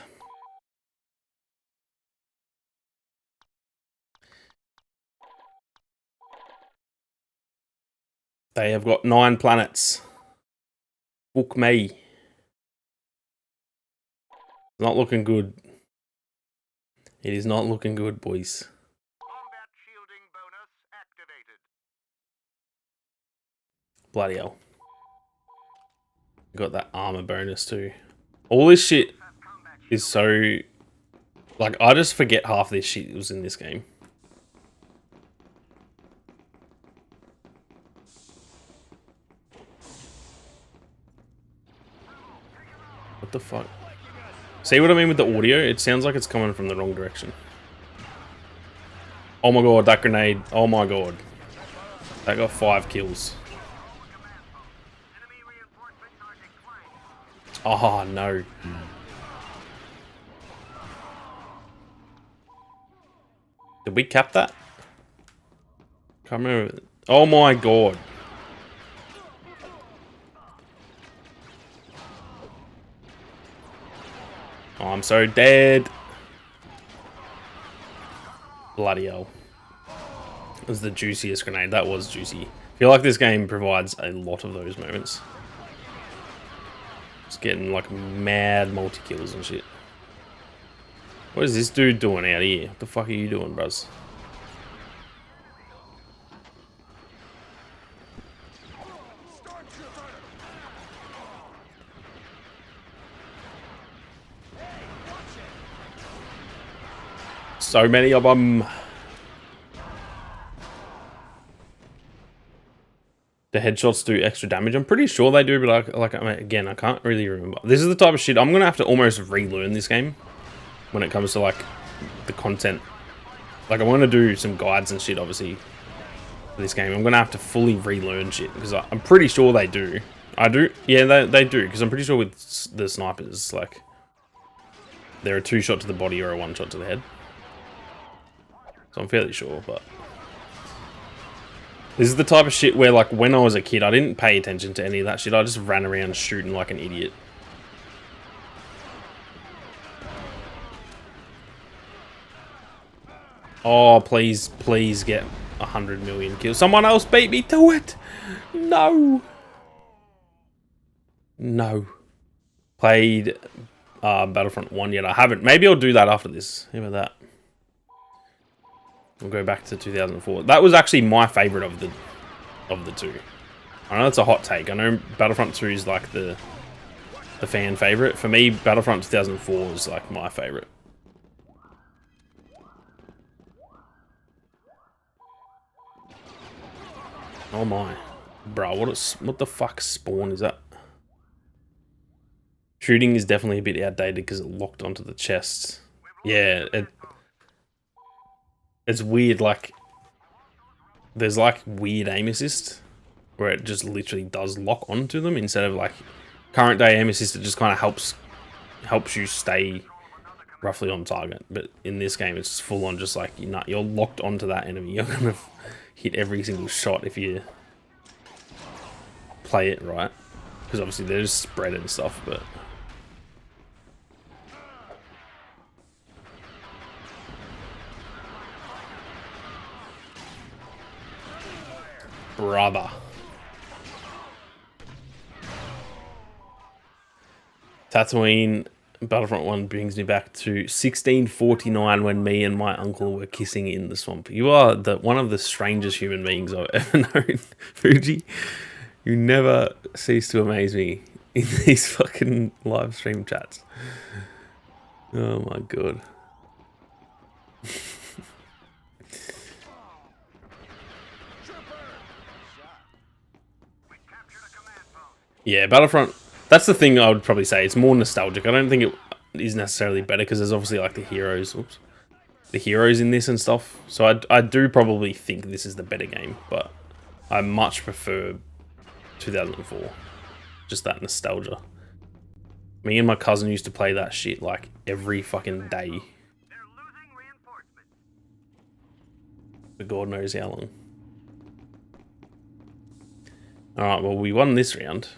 They have got 9 planets. Book me. Not looking good. It is not looking good, boys. Combat shielding bonus activated. Bloody hell. Got that armor bonus too. All this shit is so... Like, I just forget half this shit was in this game. What the fuck? See what I mean with the audio? It sounds like it's coming from the wrong direction. Oh my god, that grenade. Oh my god. That got 5 kills. Oh no. Did we cap that? Can't remember. Oh my god. Oh, I'm so dead. Bloody hell. It was the juiciest grenade. That was juicy. I feel like this game provides a lot of those moments. Just getting like mad multi-kills and shit. What is this dude doing out here? What the fuck are you doing, bros? So many of them. The headshots do extra damage. I'm pretty sure they do, but again, I can't really remember. This is the type of shit I'm gonna have to almost relearn this game when it comes to like the content. Like, I want to do some guides and shit, obviously, for this game. I'm gonna have to fully relearn shit because I'm pretty sure they do. I do, yeah, they do, because I'm pretty sure with the snipers, like, they're a 2-shot to the body or a 1-shot to the head. So I'm fairly sure, but This is the type of shit where, like, when I was a kid, I didn't pay attention to any of that shit. I just ran around shooting like an idiot. Oh, please, please get 100 million kills. Someone else beat me to it. No. No. Played Battlefront 1 yet. I haven't. Maybe I'll do that after this. How about that? We'll go back to 2004. That was actually my favorite of the two. I know that's a hot take. I know Battlefront 2 is like the fan favorite. For me, Battlefront 2004 is like my favorite. Oh my. Bro, what the fuck spawn is that? Shooting is definitely a bit outdated because it locked onto the chests. Yeah, it's weird, like, there's like weird aim assist where it just literally does lock onto them instead of like current day aim assist. It just kind of helps you stay roughly on target. But in this game, it's full on just like you're locked onto that enemy. You're gonna hit every single shot if you play it right, because obviously there's spread and stuff, but. Brother. Tatooine Battlefront 1 brings me back to 1649 when me and my uncle were kissing in the swamp. You are one of the strangest human beings I've ever known, Fuji. You never cease to amaze me in these fucking live stream chats. Oh my god. Yeah, Battlefront, that's the thing I would probably say. It's more nostalgic. I don't think it is necessarily better because there's obviously like the heroes. Oops. The heroes in this and stuff. So I do probably think this is the better game, but I much prefer 2004. Just that nostalgia. Me and my cousin used to play that shit like every fucking day. For God knows how long. Alright, well, we won this round.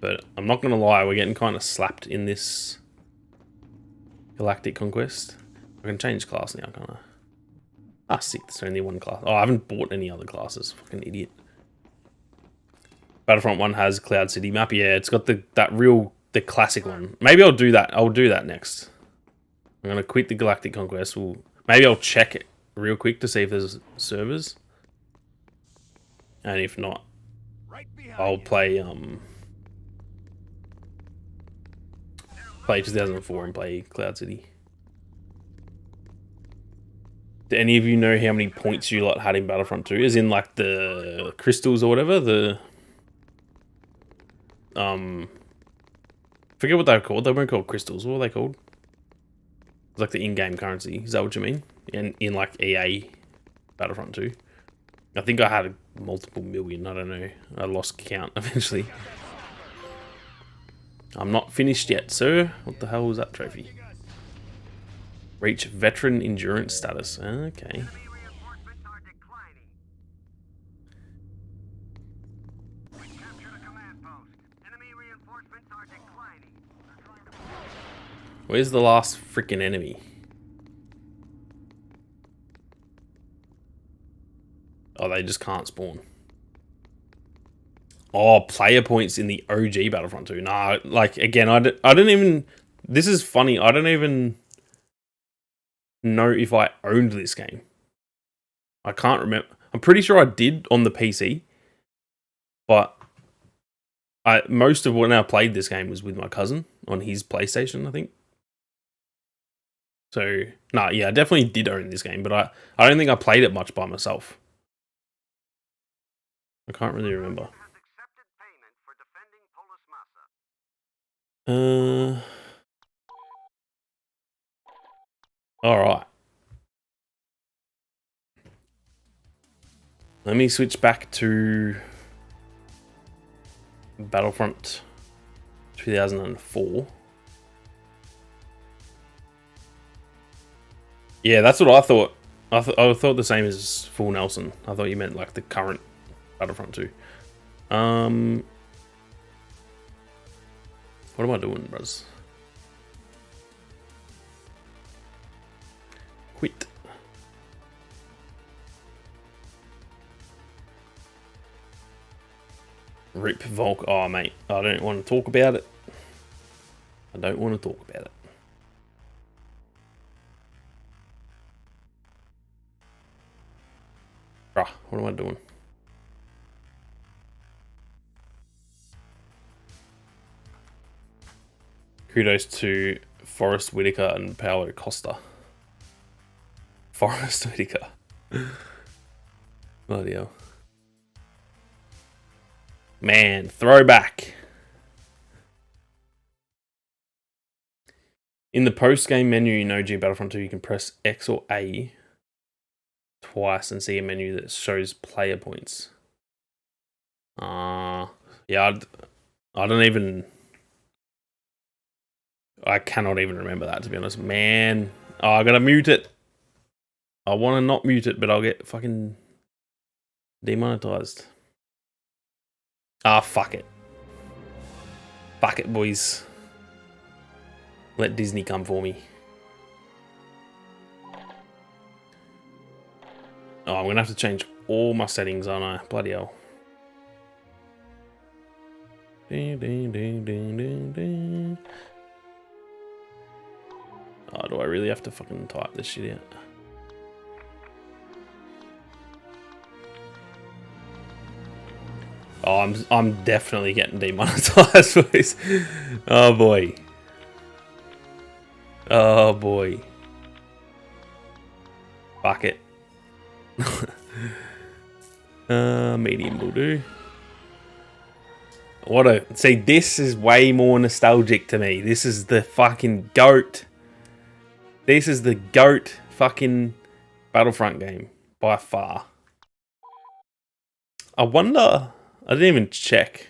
But I'm not going to lie, we're getting kind of slapped in this Galactic Conquest. I can change class now, can't I? Ah, sick, there's only one class. Oh, I haven't bought any other classes. Fucking idiot. Battlefront 1 has Cloud City map. Yeah, it's got the classic one. Maybe I'll do that. I'll do that next. I'm going to quit the Galactic Conquest. Maybe I'll check it real quick to see if there's servers. And if not, I'll play 2004 and play Cloud City. Do any of you know how many points you lot had in Battlefront 2? As in like the crystals or whatever? Forget what they're called. They weren't called crystals. What were they called? It's like the in-game currency. Is that what you mean? In like EA Battlefront 2. I think I had multiple million. I don't know. I lost count eventually. I'm not finished yet, sir. What the hell was that trophy? Reach veteran endurance status. Okay. Where's the last freaking enemy? Oh, they just can't spawn. Oh, player points in the OG Battlefront 2. Nah, like, again, I don't even... This is funny. I don't even know if I owned this game. I can't remember. I'm pretty sure I did on the PC. But most of when I played this game was with my cousin on his PlayStation, I think. So, nah, yeah, I definitely did own this game. But I don't think I played it much by myself. I can't really remember. Alright. Let me switch back to Battlefront 2004. Yeah, that's what I thought. I thought the same as Full Nelson. I thought you meant like the current Battlefront 2. What am I doing, bros? Quit. Rip Volk. Oh, mate. I don't want to talk about it. I don't want to talk about it. Bruh, what am I doing? Kudos to Forrest Whitaker and Paolo Costa. Forrest Whitaker. Bloody hell. Man, throwback. In the post-game menu in OG Battlefront 2, you can press X or A twice and see a menu that shows player points. Yeah, I don't even... I cannot even remember that, to be honest. Man. Oh, I gotta mute it. I want to not mute it, but I'll get fucking demonetized. Ah, fuck it. Fuck it, boys. Let Disney come for me. Oh, I'm gonna have to change all my settings, aren't I? Bloody hell. Ding, ding, ding, ding, ding, ding. Oh, do I really have to fucking type this shit out? Oh, I'm definitely getting demonetized, boys. Oh boy. Oh boy. Fuck it. Medium will do. See, this is way more nostalgic to me. This is the fucking GOAT. This is the GOAT fucking Battlefront game by far. I wonder, I didn't even check.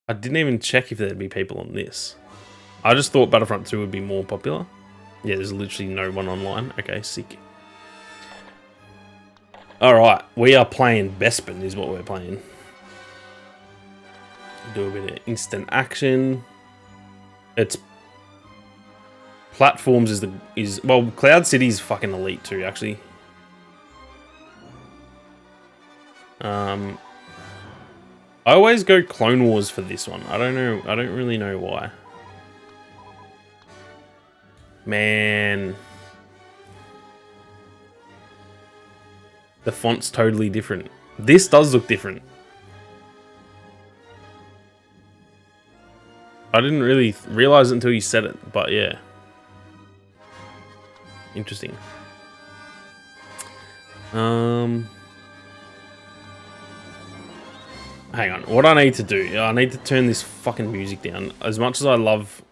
I didn't even check if there'd be people on this. I just thought Battlefront 2 would be more popular. Yeah, there's literally no one online. Okay, sick. Alright, we are playing Bespin is what we're playing. Do a bit of instant action. It's platforms is well, Cloud City's fucking elite too, actually. I always go Clone Wars for this one. I don't know. I don't really know why. Man. The font's totally different. This does look different. I didn't really realize it until you said it, but yeah. Interesting. Hang on. What I need to do, I need to turn this fucking music down. As much as I love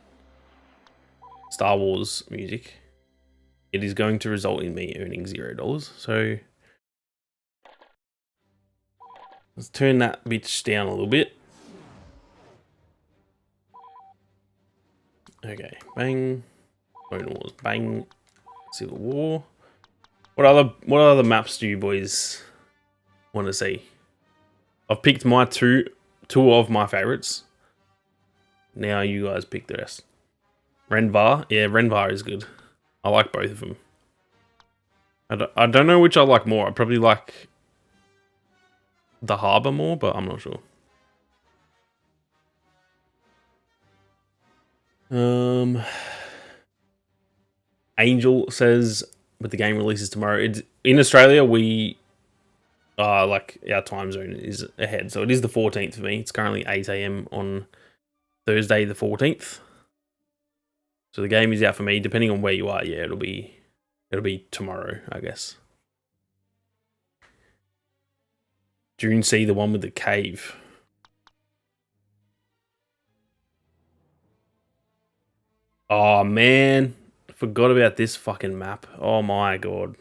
Star Wars music, it is going to result in me earning $0. So let's turn that bitch down a little bit. Okay, bang. Clone Wars, bang. Civil War. What other maps do you boys want to see? I've picked my two of my favorites. Now you guys pick the rest. Renvar, yeah, Renvar is good. I like both of them. I don't know which I like more. I probably like the Harbor more, but I'm not sure. Angel says, but the game releases tomorrow. In Australia, we like our time zone is ahead, so it is the 14th for me. It's currently 8 AM on Thursday the 14th. So the game is out for me. Depending on where you are, yeah, it'll be tomorrow, I guess. Dune Sea, the one with the cave. Oh man, forgot about this fucking map. Oh my god.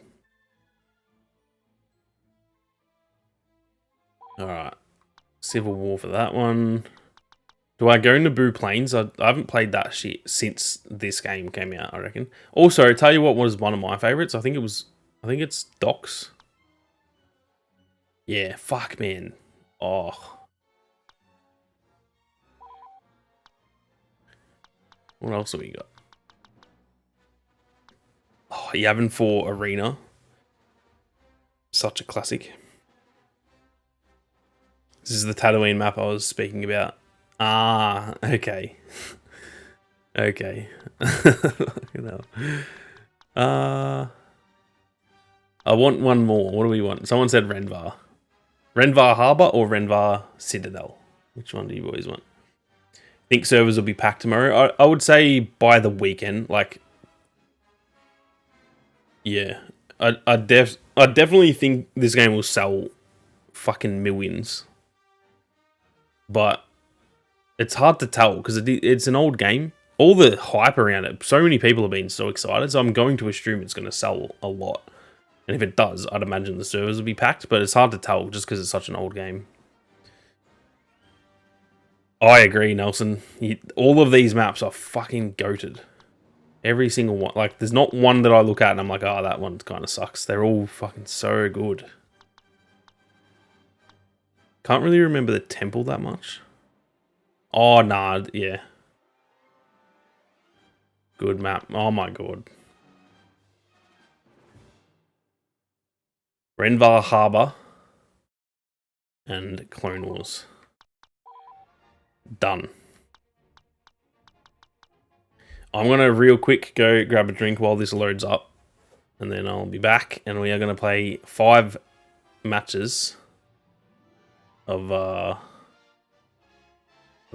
All right, Civil War for that one. Do I go Naboo Plains? I haven't played that shit since this game came out, I reckon. Also, tell you what was one of my favorites. I think it's Docks. Yeah, fuck, man. Oh. What else have we got? Oh, Yavin 4 Arena. Such a classic. This is the Tatooine map I was speaking about. Ah, okay. Okay. I want one more. What do we want? Someone said Renvar. Renvar Harbour or Renvar Citadel? Which one do you boys want? Think servers will be packed tomorrow? I would say by the weekend. Like, yeah. I definitely think this game will sell fucking millions. But it's hard to tell because it's an old game. All the hype around it, so many people have been so excited, so I'm going to assume it's going to sell a lot. And if it does, I'd imagine the servers will be packed, but it's hard to tell just because it's such an old game. I agree, Nelson. All of these maps are fucking goated. Every single one. Like, there's not one that I look at and I'm like, oh, that one kind of sucks. They're all fucking so good. Can't really remember the temple that much. Oh, nah, yeah. Good map. Oh my god. Renvar Harbour and Clone Wars. Done. I'm going to real quick go grab a drink while this loads up. And then I'll be back. And we are going to play 5 matches of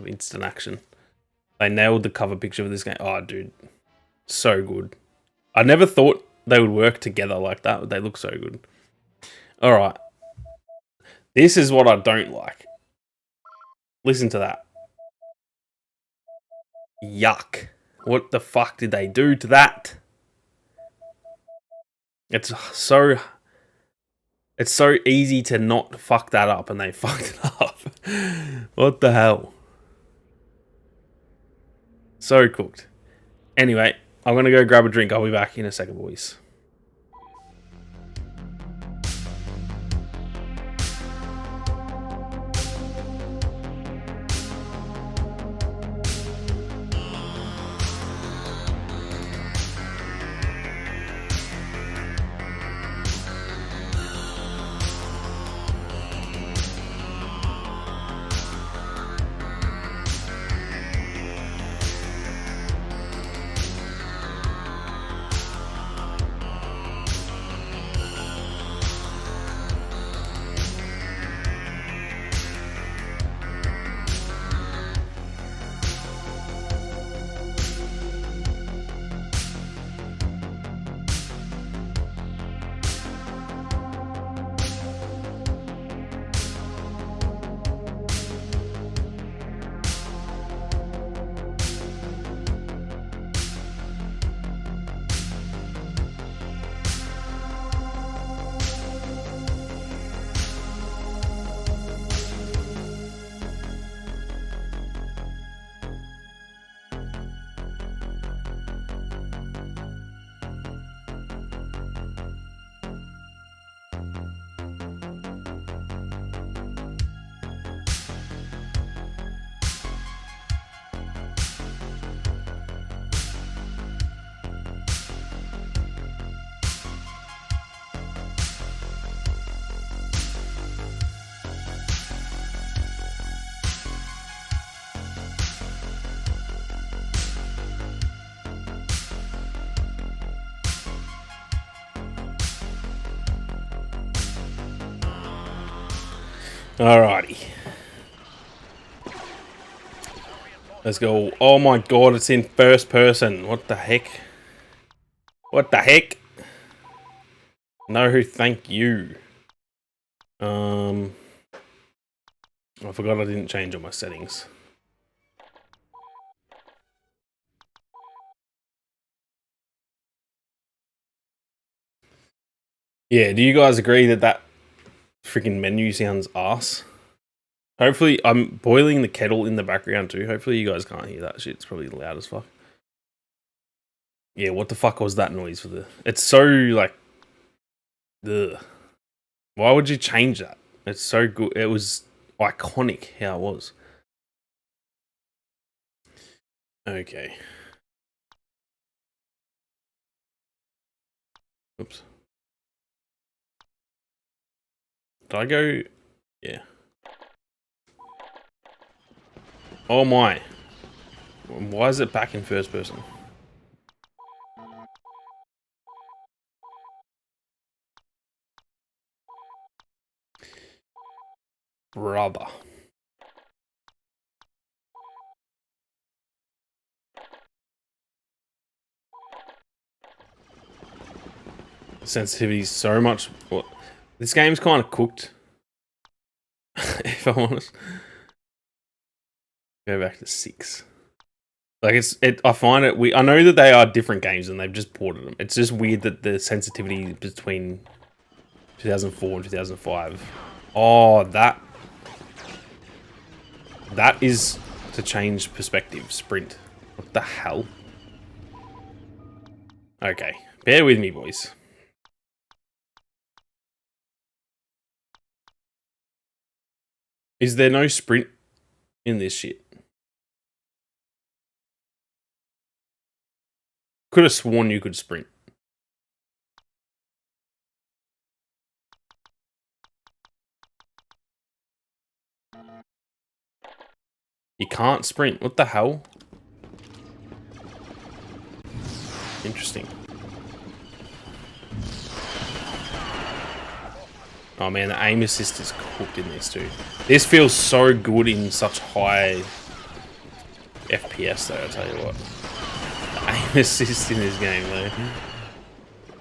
instant action. They nailed the cover picture of this game. Oh, dude. So good. I never thought they would work together like that, but they look so good. Alright. This is what I don't like. Listen to that. Yuck. What the fuck did they do to that? It's so easy to not fuck that up, and they fucked it up. What the hell? So cooked. Anyway, I'm gonna go grab a drink. I'll be back in a second, boys. Alrighty. Let's go. Oh my god, it's in first person. What the heck? What the heck? No, thank you. I forgot I didn't change all my settings. Yeah, do you guys agree that that freaking menu sounds arse? Hopefully, I'm boiling the kettle in the background too. Hopefully, you guys can't hear that shit. It's probably loud as fuck. Yeah, what the fuck was that noise for the... It's so, like... Ugh. Why would you change that? It's so good. It was iconic how it was. Okay. Oops. Did I go... Yeah. Oh my. Why is it back in first person? Brother. Sensitivity is so much... Well, this game's kind of cooked. If I'm honest. Go back to 6. Like I find it. I know that they are different games and they've just ported them. It's just weird that the sensitivity between 2004 and 2005. Oh, that is to change perspective. Sprint. What the hell? Okay, bear with me, boys. Is there no sprint in this shit? Could have sworn you could sprint. You can't sprint. What the hell? Interesting. Oh man, the aim assist is cooked in this too. This feels so good in such high FPS though, I'll tell you what. The aim assist in this game though.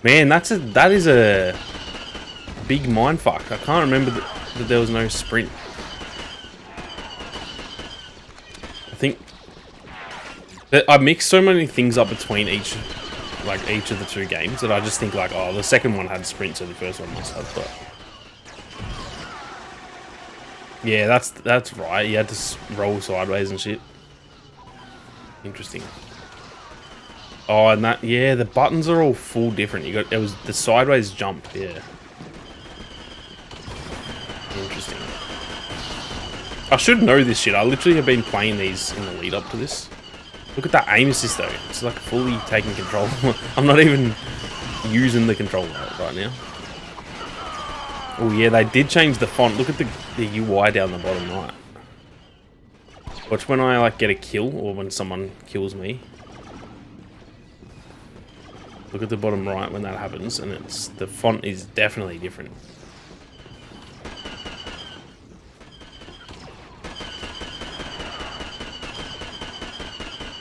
Man, that is a big mindfuck. I can't remember that there was no sprint. I think that I mix so many things up between each of the two games that I just think like, oh, the second one had sprint, so the first one must have, but yeah, that's right. You had to roll sideways and shit. Interesting. Oh, and that, yeah, the buttons are all full different. It was the sideways jump, yeah. Interesting. I should know this shit. I literally have been playing these in the lead up to this. Look at that aim assist though. It's like fully taking control. I'm not even using the controller right now. Oh yeah, they did change the font. Look at the UI down the bottom right. Watch when I like get a kill or when someone kills me. Look at the bottom right when that happens, and the font is definitely different.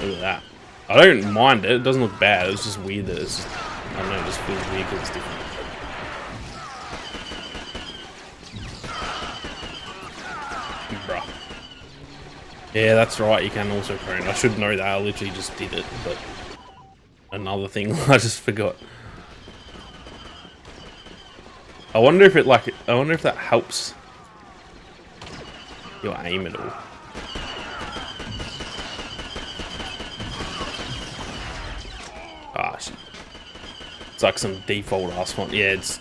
Look at that. I don't mind it. It doesn't look bad. It's just weird that it's just, I don't know, it just feels weird because it's different. Bruh. Yeah, that's right. You can also prone. I should know that. I literally just did it, but another thing I just forgot. I wonder if that helps your aim at all. Ah, shit. It's like some default ass font. Yeah, it's...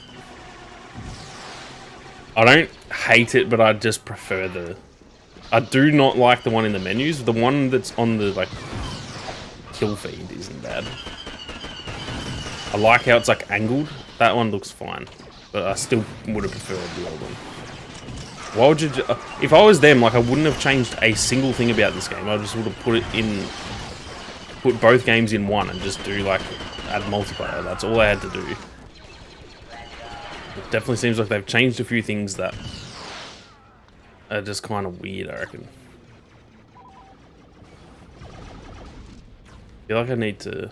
I don't hate it, but I just prefer the... I do not like the one in the menus. The one that's on the, like, kill feed isn't bad. I like how it's, like, angled. That one looks fine. But I still would have preferred the old one. Why would you... if I was them, like, I wouldn't have changed a single thing about this game. I just would have put it in... Put both games in one and just do, like, add multiplayer. That's all I had to do. It definitely seems like they've changed a few things that are just kind of weird, I reckon. I feel like I need to...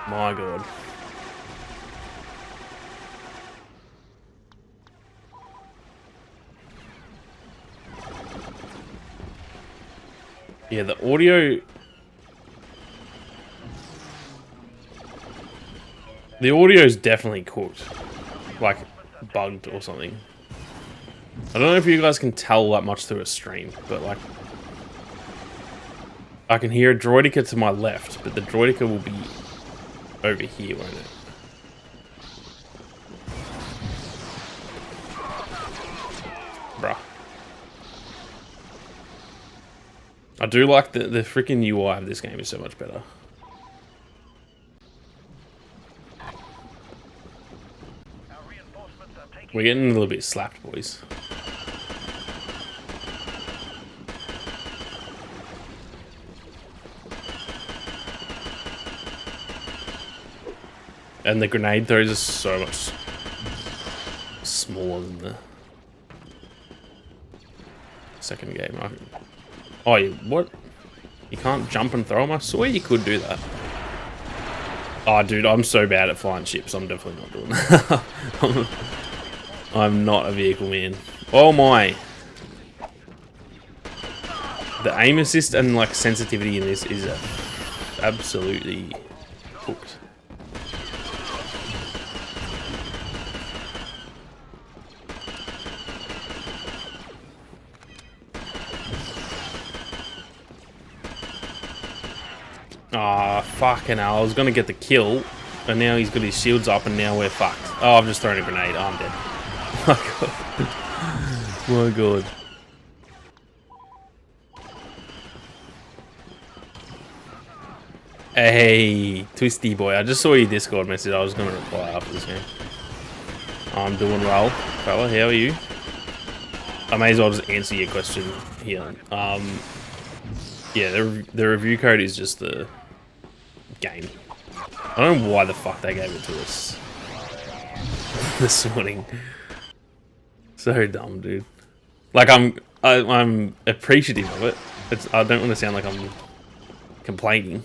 My god. Yeah, the audio... The audio is definitely cooked. Like, bugged or something. I don't know if you guys can tell that much through a stream, but like... I can hear a droidica to my left, but the droidica will be over here, won't it? Bruh. I do like the freaking UI of this game is so much better. We're getting a little bit slapped, boys. And the grenade throws are so much smaller than the second game. Oh, what? You can't jump and throw them? I swear you could do that. Oh, dude, I'm so bad at flying ships. I'm definitely not doing that. I'm not a vehicle man. Oh my. The aim assist and like sensitivity in this is absolutely cooked. Ah, fucking hell. I was gonna get the kill, and now he's got his shields up, and now we're fucked. Oh, I've just thrown a grenade. Oh, I'm dead. My god. Hey, Twisty boy. I just saw your Discord message. I was gonna reply after this game. I'm doing well, fella. How are you? I may as well just answer your question here. Yeah, the review code is just the game. I don't know why the fuck they gave it to us this morning. So dumb, dude. Like I'm appreciative of it. I don't want to sound like I'm complaining.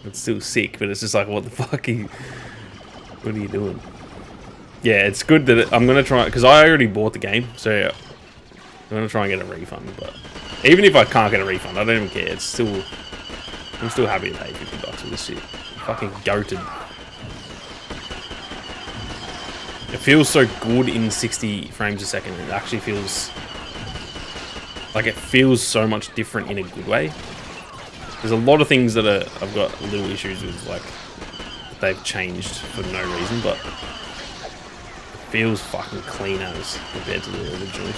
It's still sick, but it's just like, what the fuck what are you doing? Yeah, it's good that I'm gonna try, because I already bought the game, so I'm gonna try and get a refund. But even if I can't get a refund, I don't even care. I'm still happy to pay $50 for this shit. Fucking goated. It feels so good in 60 frames a second. It actually feels like it feels so much different in a good way. There's a lot of things that I've got little issues with, like they've changed for no reason, but it feels fucking clean as compared to the originals.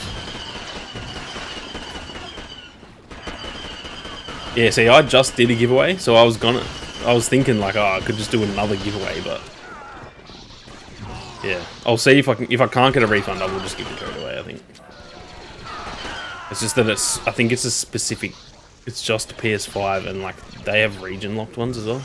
Yeah, see, I just did a giveaway, so I was thinking like, oh, I could just do another giveaway, but yeah, I'll see if I can't get a refund, I will just give the code away. I think it's just that I think it's a specific. It's just PS5, and like they have region locked ones as well.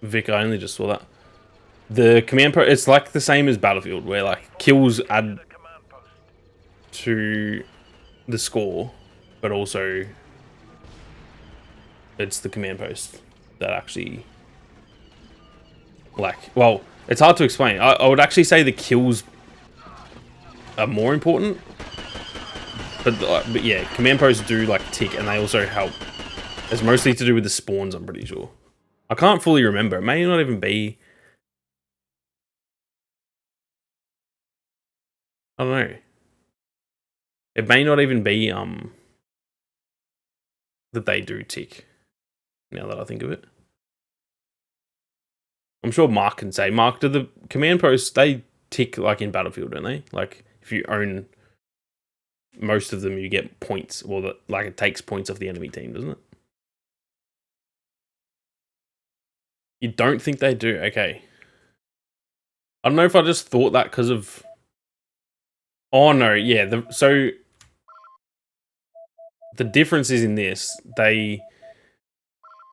Vic, I only just saw that. The command post, it's like the same as Battlefield, where like kills add to the score, but also it's the command post that actually, like, well, it's hard to explain. I would actually say the kills are more important, but yeah, command posts do like tick, and they also help. It's mostly to do with the spawns, I'm pretty sure. I can't fully remember. It may not even be. I don't know. It may not even be that they do tick. Now that I think of it, I'm sure Mark can say. Mark, do the command posts, they tick like in Battlefield, don't they? Like if you own most of them, you get points. Well, like it takes points off the enemy team, doesn't it? You don't think they do? Okay. I don't know if I just thought that because of. Oh no, yeah. So the difference is in this.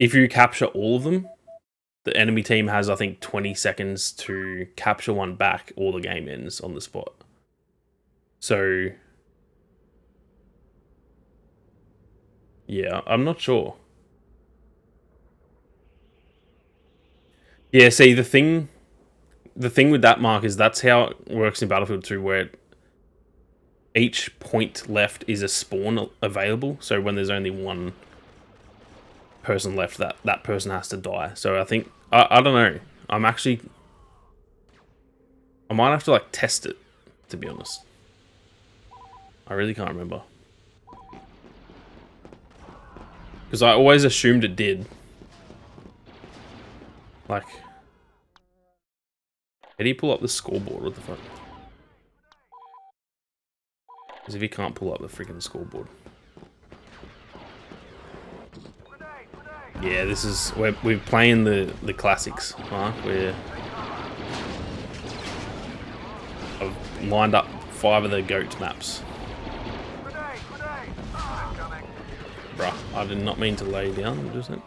If you capture all of them, the enemy team has, I think, 20 seconds to capture one back, or the game ends on the spot. So yeah, I'm not sure. Yeah, see, the thing the thing with that, Mark, is that's how it works in Battlefield 2, where each point left is a spawn available. So when there's only one person left, that person has to die. So I think I don't know. I might have to like test it, to be honest. I really can't remember. Because I always assumed it did. Like, how do you pull up the scoreboard? What the fuck? As if you can't pull up the freaking scoreboard. Yeah, this is we're playing the classics, Mark. I've lined up 5 of the GOAT maps. Bruh, I did not mean to lay down, just it.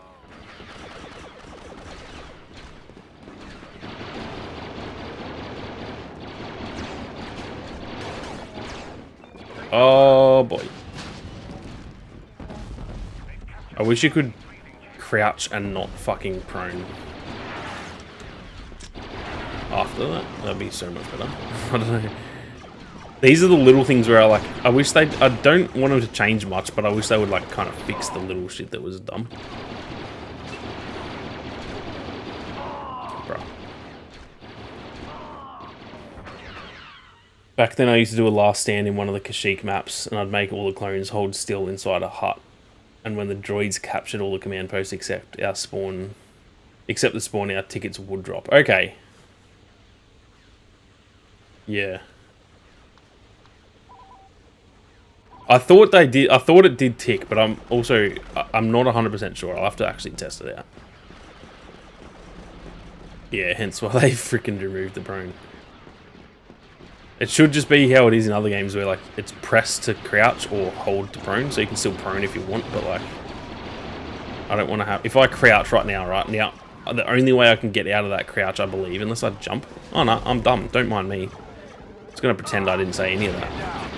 Oh boy. I wish you could crouch and not fucking prone. After that, that'd be so much better. I don't know. These are the little things where I wish I don't want them to change much, but I wish they would like kind of fix the little shit that was dumb. Bro. Back then I used to do a last stand in one of the Kashyyyk maps, and I'd make all the clones hold still inside a hut. And when the droids captured all the command posts except the spawn, our tickets would drop. Okay. Yeah. I thought they did. I thought it did tick, but I'm not 100% sure. I'll have to actually test it out. Yeah, hence why they freaking removed the prone. It should just be how it is in other games where like it's press to crouch or hold to prone, so you can still prone if you want, but like I don't want to have. If I crouch right now, the only way I can get out of that crouch, I believe, unless I jump. Oh no, I'm dumb. Don't mind me. I was gonna pretend I didn't say any of that.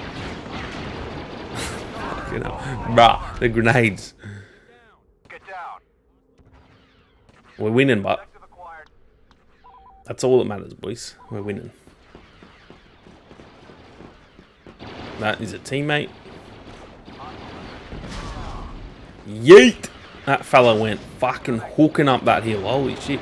You know, bruh, the grenades. We're winning, but that's all that matters, boys. We're winning. That is a teammate. Yeet! That fella went fucking hooking up that hill. Holy shit.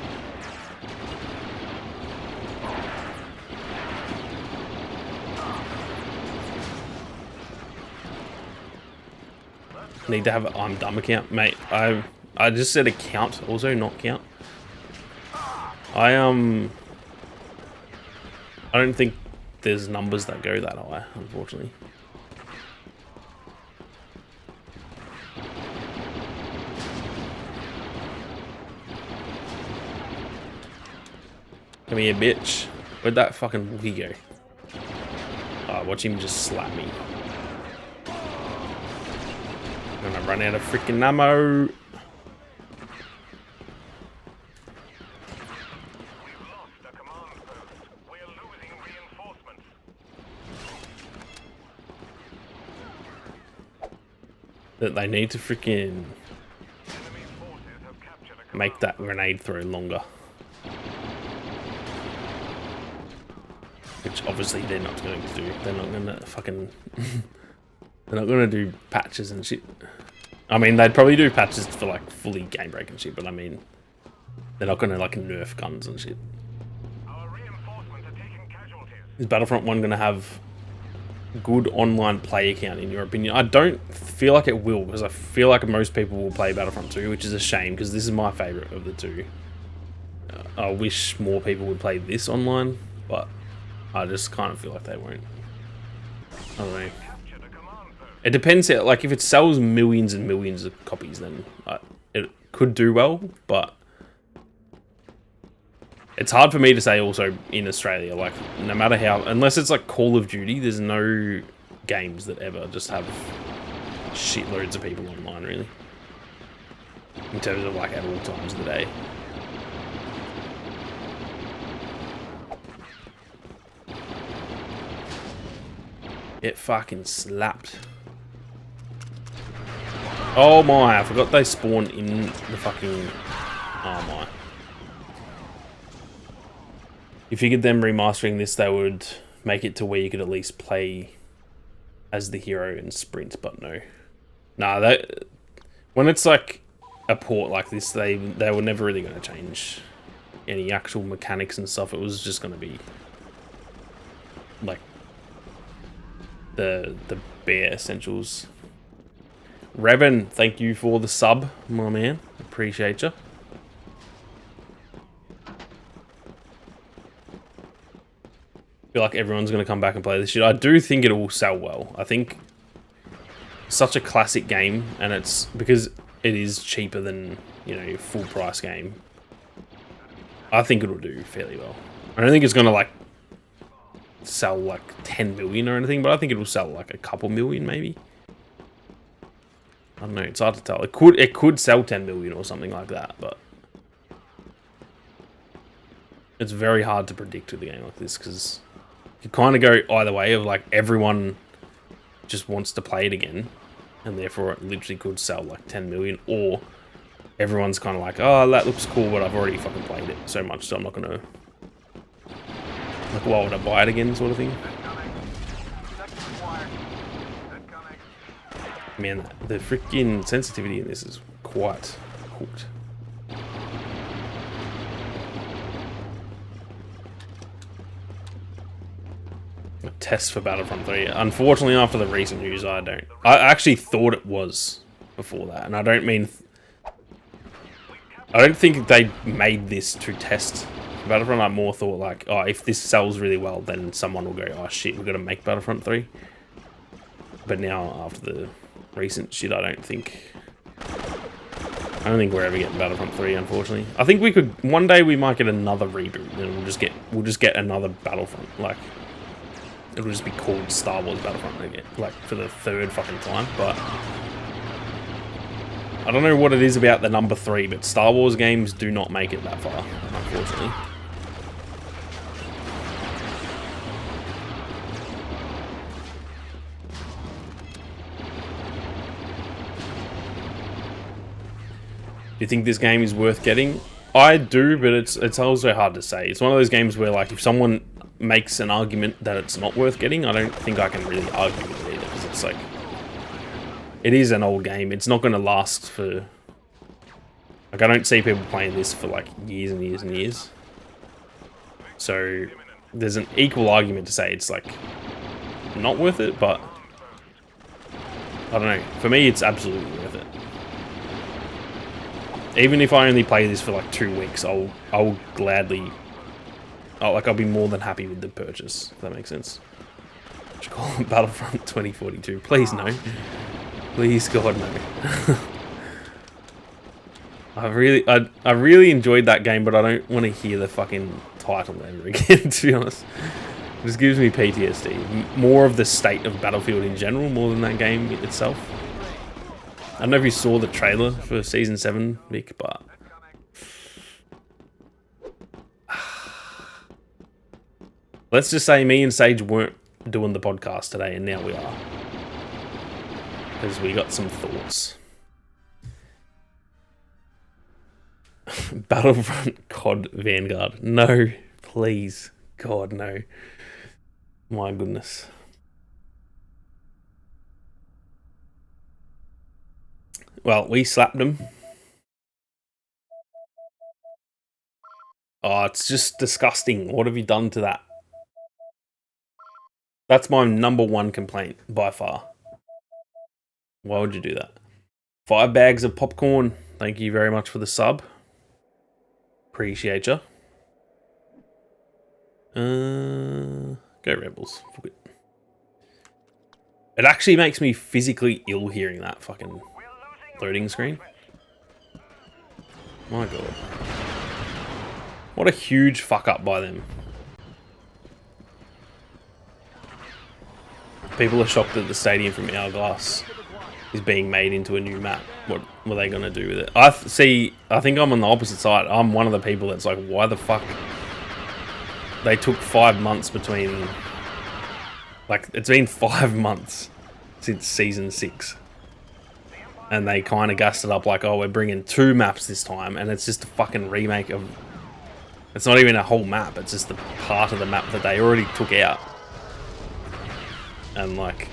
Need to have an I'm dumb account. Mate, I just said account, also not count. I don't think there's numbers that go that high, unfortunately. Come here, bitch. Where'd that fucking Wookiee go? Oh, watch him just slap me. I'm gonna run out of freaking ammo. That they need to freaking make that grenade throw longer. Which obviously they're not going to do. They're not going to fucking... They're not going to do patches and shit. I mean, they'd probably do patches for like fully game break and shit, but I mean, they're not going to like nerf guns and shit. Is Battlefront 1 going to have good online play account in your opinion? I don't feel like it will, because I feel like most people will play Battlefront 2, which is a shame because this is my favorite of the two. I wish more people would play this online, but I just kind of feel like they won't. I don't know. It depends. Like if it sells millions and millions of copies, then it could do well, but it's hard for me to say also in Australia, like no matter how, unless it's like Call of Duty, there's no games that ever just have shitloads of people online really. In terms of like at all times of the day. It fucking slapped. Oh my, I forgot they spawn in the fucking... Oh my. You figured them remastering this, they would make it to where you could at least play as the hero and sprint, but no. Nah, when it's like a port like this, they were never really going to change any actual mechanics and stuff. It was just going to be like the bare essentials. Revan, thank you for the sub, my man. Appreciate you. Feel like everyone's going to come back and play this shit. I do think it will sell well. I think such a classic game, and it's because it is cheaper than, you know, full price game. I think it'll do fairly well. I don't think it's going to like sell like 10 million or anything, but I think it'll sell like a couple million maybe. I don't know, it's hard to tell. It could sell 10 million or something like that, but it's very hard to predict with a game like this because you kind of go either way of like everyone just wants to play it again and therefore it literally could sell like 10 million, or everyone's kind of like, oh, that looks cool, but I've already fucking played it so much, so I'm not going to, like, why would I buy it again sort of thing. Man, the freaking sensitivity in this is quite cooked. A test for Battlefront 3. Unfortunately, after the recent news, I actually thought it was before that, and I don't think they made this to test Battlefront. I more thought like, oh, if this sells really well, then someone will go, oh shit, we've got to make Battlefront 3. But now, after the recent shit, I don't think we're ever getting Battlefront 3, unfortunately. I think one day we might get another reboot, and we'll just get another Battlefront. Like, it'll just be called Star Wars Battlefront again, like for the third fucking time. But I don't know what it is about the number 3, but Star Wars games do not make it that far, unfortunately. Do you think this game is worth getting? I do, but it's also hard to say. It's one of those games where, like, if someone makes an argument that it's not worth getting, I don't think I can really argue with it either, because it's like, it is an old game. It's not going to last for, like, I don't see people playing this for like years and years and years. So there's an equal argument to say it's like not worth it, but I don't know. For me, it's absolutely worth it. Even if I only play this for like 2 weeks, I'll gladly, I'll be more than happy with the purchase, if that makes sense. Should call it Battlefront 2042. Please no. Please God no. I really enjoyed that game, but I don't want to hear the fucking title ever again, to be honest. It just gives me PTSD. More of the state of Battlefield in general, more than that game itself. I don't know if you saw the trailer for Season 7, Vic, but let's just say me and Sage weren't doing the podcast today, and now we are. Because we got some thoughts. Battlefront COD Vanguard. No, please. God, no. My goodness. Well, we slapped them. Oh, it's just disgusting. What have you done to that? That's my #1 complaint, by far. Why would you do that? 5 bags of popcorn. Thank you very much for the sub. Appreciate ya. Go Rebels. It actually makes me physically ill hearing that fucking loading screen. My God. What a huge fuck up by them. People are shocked that the stadium from Hourglass is being made into a new map. What were they going to do with it? I think I'm on the opposite side. I'm one of the people that's like, why the fuck? They took 5 months between... Like, it's been 5 months since Season 6. And they kind of gassed it up like, oh, we're bringing 2 maps this time. And it's just a fucking remake of It's not even a whole map. It's just the part of the map that they already took out. And like,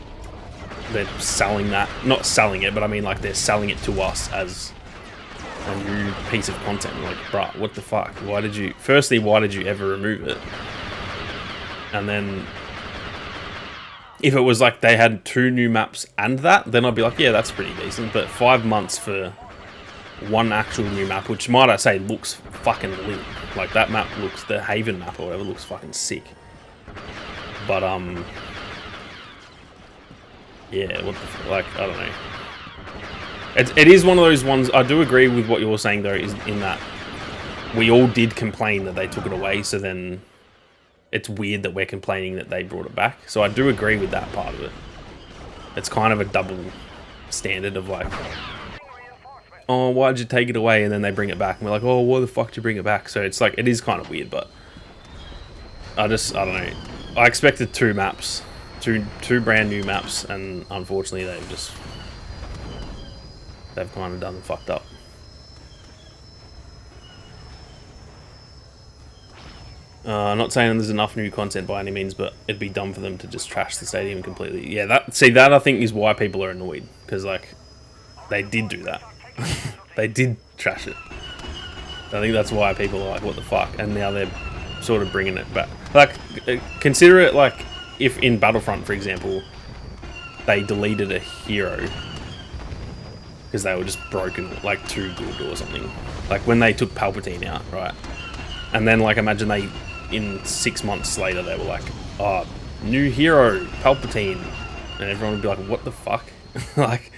they're selling that. Not selling it, but I mean like they're selling it to us as a new piece of content. Like, bruh, what the fuck? Why did you... Firstly, why did you ever remove it? And then... If it was like they had 2 new maps and that, then I'd be like, yeah, that's pretty decent. But 5 months for one actual new map, which might I say looks fucking lit. Like that map looks, the Haven map or whatever, looks fucking sick. But yeah, what the like, I don't know. It is one of those ones. I do agree with what you're saying though, is in that we all did complain that they took it away. So then it's weird that we're complaining that they brought it back. So I do agree with that part of it. It's kind of a double standard of like, oh, why did you take it away? And then they bring it back. And we're like, oh, why the fuck did you bring it back? So it's like, it is kind of weird, but I don't know. I expected 2 maps, two brand new maps. And unfortunately they've kind of done fucked up. Not saying there's enough new content by any means, but it'd be dumb for them to just trash the stadium completely. Yeah, that I think is why people are annoyed, because like they did do that. They did trash it. I think that's why people are like, what the fuck? And now they're sort of bringing it back. Like, consider it like if in Battlefront, for example, they deleted a hero because they were just broken, like too good or something. Like when they took Palpatine out, right? And then like imagine they, in 6 months later, they were like, oh, new hero, Palpatine. And everyone would be like, what the fuck? Like,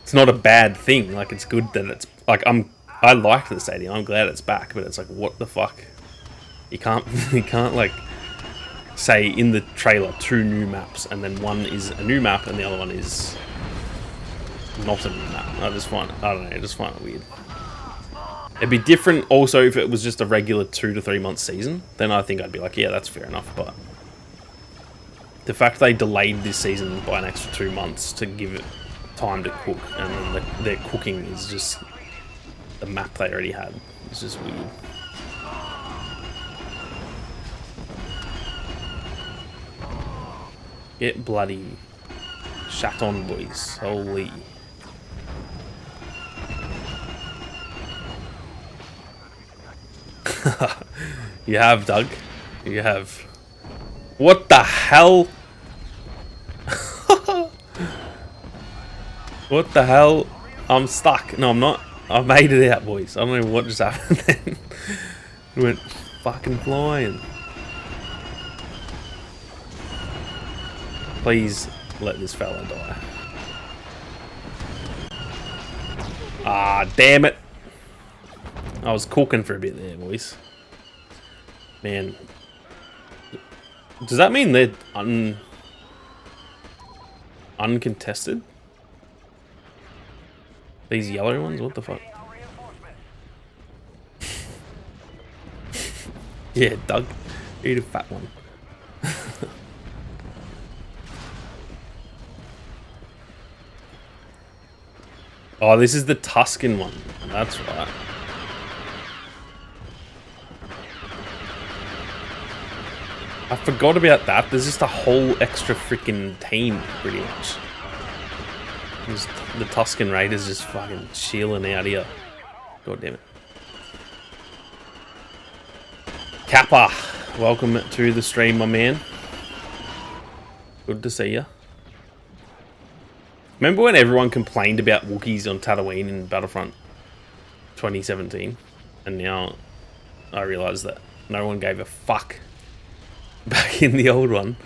it's not a bad thing. Like, it's good that it's, like, I liked the stadium. I'm glad it's back, but it's like, what the fuck? You can't, like, say in the trailer 2 new maps, and then one is a new map and the other one is not a new map. I don't know, I just find it weird. It'd be different also if it was just a regular 2 to 3 month season. Then I think I'd be like, yeah, that's fair enough. But the fact they delayed this season by an extra 2 months to give it time to cook, and then their cooking is just the map they already had. It's just weird. Get bloody shat on, boys. Holy. You have, Doug. You have. What the hell? What the hell? I'm stuck. No, I'm not. I made it out, boys. I don't know what just happened then. It went fucking flying. Please let this fella die. Ah, damn it. I was cooking for a bit there, boys. Man. Does that mean they're uncontested? These yellow ones? What the fuck? Yeah, Doug. Eat a fat one. Oh, this is the Tuscan one. That's right. I forgot about that. There's just a whole extra freaking team, pretty much. Just the Tuscan Raiders just fucking chilling out here. God damn it. Kappa, welcome to the stream, my man. Good to see you. Remember when everyone complained about Wookiees on Tatooine in Battlefront 2017? And now I realise that no one gave a fuck back in the old one,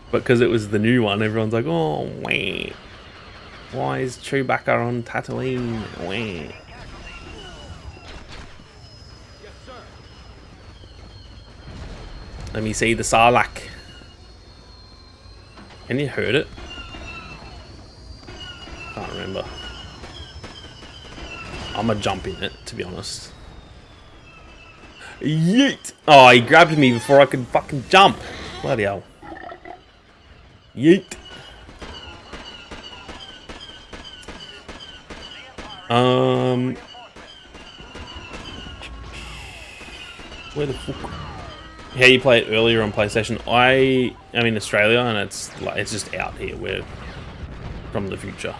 but because it was the new one, everyone's like, oh, wait, why is Chewbacca on Tatooine? Wait. Let me see the Sarlacc. Can you hurt it? Can't remember. I'm gonna jump in it, to be honest. Yeet! Oh, he grabbed me before I could fucking jump. Bloody hell. Yeet. Where the fuck? How you play it earlier on PlayStation? I am in Australia and it's just out here. We're from the future.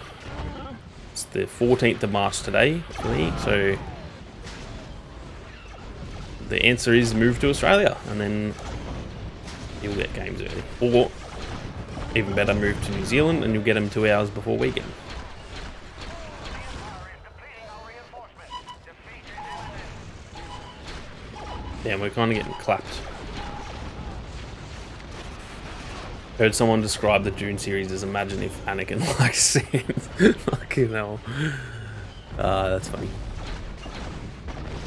It's the 14th of March today for me, so the answer is move to Australia and then you'll get games early. Or even better, move to New Zealand and you'll get them 2 hours before weekend. Yeah, we're kind of getting clapped. Heard someone describe the Dune series as imagine if Anakin likes sand. Fucking hell. That's funny.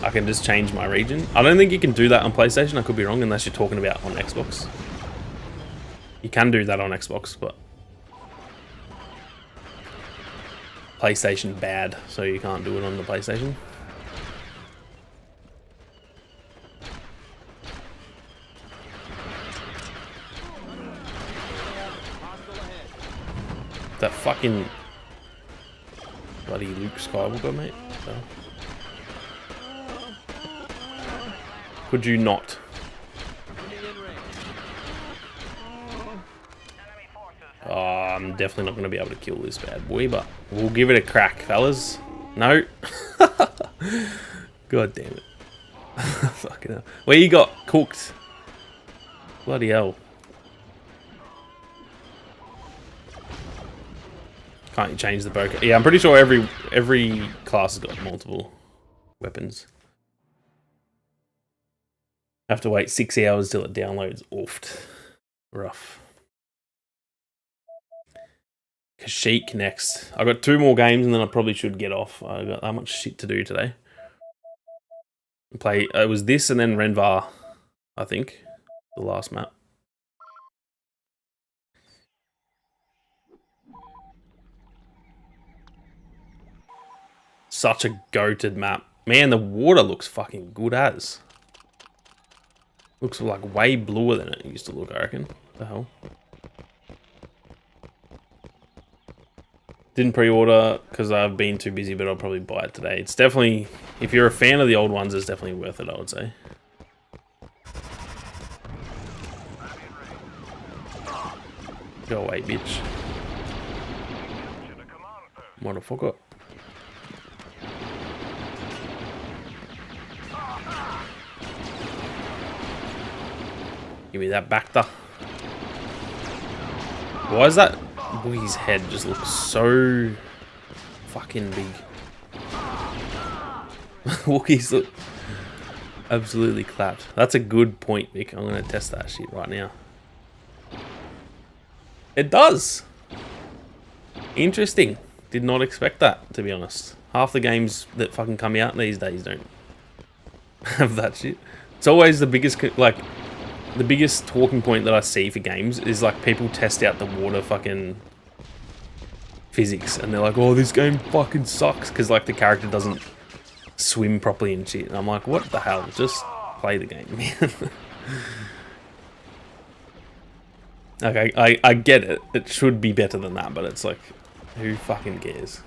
I can just change my region. I don't think you can do that on PlayStation. I could be wrong unless you're talking about on Xbox. You can do that on Xbox, but PlayStation bad, so you can't do it on the PlayStation. That fucking bloody Luke Skywalker, mate. So. Could you not? Oh, I'm definitely not going to be able to kill this bad boy, but we'll give it a crack, fellas. No. God damn it. Fucking hell. Where you got cooked? Bloody hell. Can't you change the bokeh? Yeah, I'm pretty sure every class has got multiple weapons. Have to wait 6 hours till it downloads. Oofed. Rough. Kashyyyk next. I've got 2 more games and then I probably should get off. I've got that much shit to do today. It was this and then Renvar, I think. The last map. Such a goated map. Man, the water looks fucking good as. Looks like way bluer than it used to look, I reckon. What the hell? Didn't pre-order because I've been too busy, but I'll probably buy it today. It's definitely, if you're a fan of the old ones, it's definitely worth it, I would say. Go away, bitch. Motherfucker. Give me that Bacta. Why is that Wookiee's head just looks so fucking big? Wookiees look absolutely clapped. That's a good point, Vic. I'm going to test that shit right now. It does. Interesting. Did not expect that, to be honest. Half the games that fucking come out these days don't have that shit. It's always the biggest, like, the biggest talking point that I see for games is like people test out the water fucking physics and they're like, oh, this game fucking sucks because like the character doesn't swim properly and shit. And I'm like, what the hell? Just play the game, man. Okay, I get it. It should be better than that, but it's like, who fucking cares?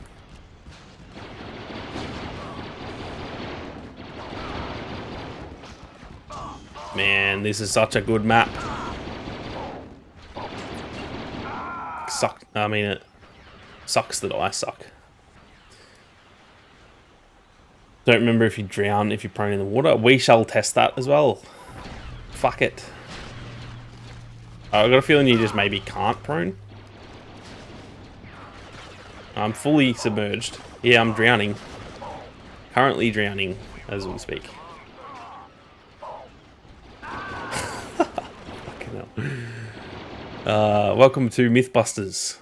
Man, this is such a good map. I mean, it sucks that I suck. Don't remember if you drown if you're prone in the water. We shall test that as well. Fuck it. I've got a feeling you just maybe can't prone. I'm fully submerged. Yeah, I'm drowning. Currently drowning as we speak. Welcome to Mythbusters,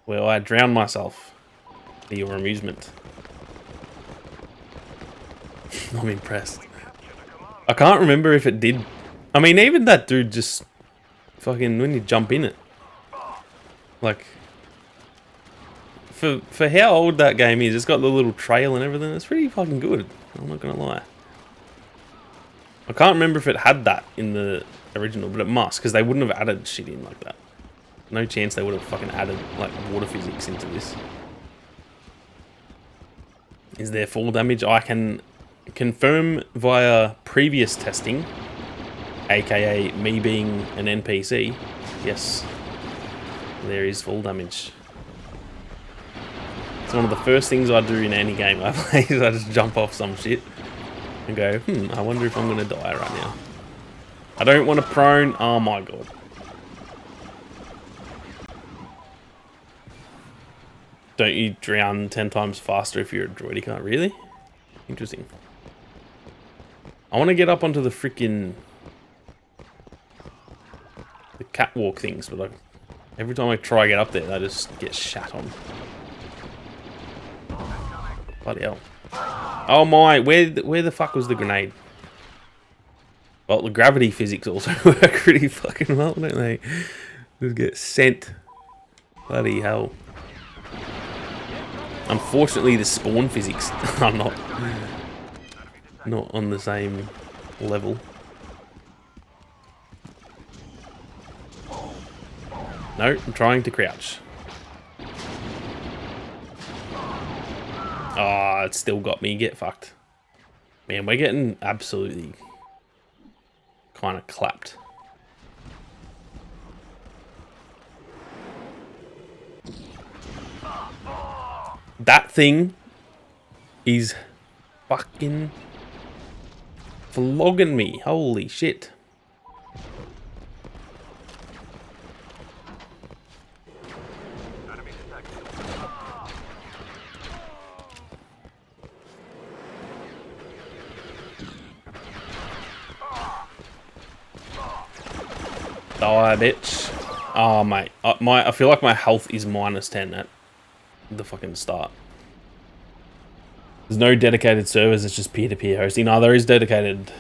where I drown myself for your amusement. I'm impressed. I can't remember if it did. I mean, even that dude just fucking, when you jump in it, like, for how old that game is, it's got the little trail and everything. It's pretty fucking good. I'm not gonna lie. I can't remember if it had that in the original, but it must, because they wouldn't have added shit in like that. No chance they would have fucking added like water physics into this. Is there fall damage? I can confirm via previous testing, aka me being an NPC. Yes, there is full damage. It's one of the first things I do in any game I play is I just jump off some shit and go, I wonder if I'm going to die right now. I don't want to prone. Oh my god. Don't you drown 10 times faster if you're a droidica? Really? Interesting. I want to get up onto the freaking... the catwalk things, but every time I try to get up there, I just get shat on. Bloody hell. Oh my, where the fuck was the grenade? Well, the gravity physics also work pretty fucking well, don't they? Just get sent. Bloody hell. Unfortunately, the spawn physics are not on the same level. No, I'm trying to crouch. Ah, it still got me. Get fucked. Man, we're getting absolutely kind of clapped. That thing is fucking flogging me. Holy shit. Die, bitch. Oh, mate. I feel like my health is -10 at the fucking start. There's no dedicated servers, it's just peer-to-peer hosting. No, there is dedicated,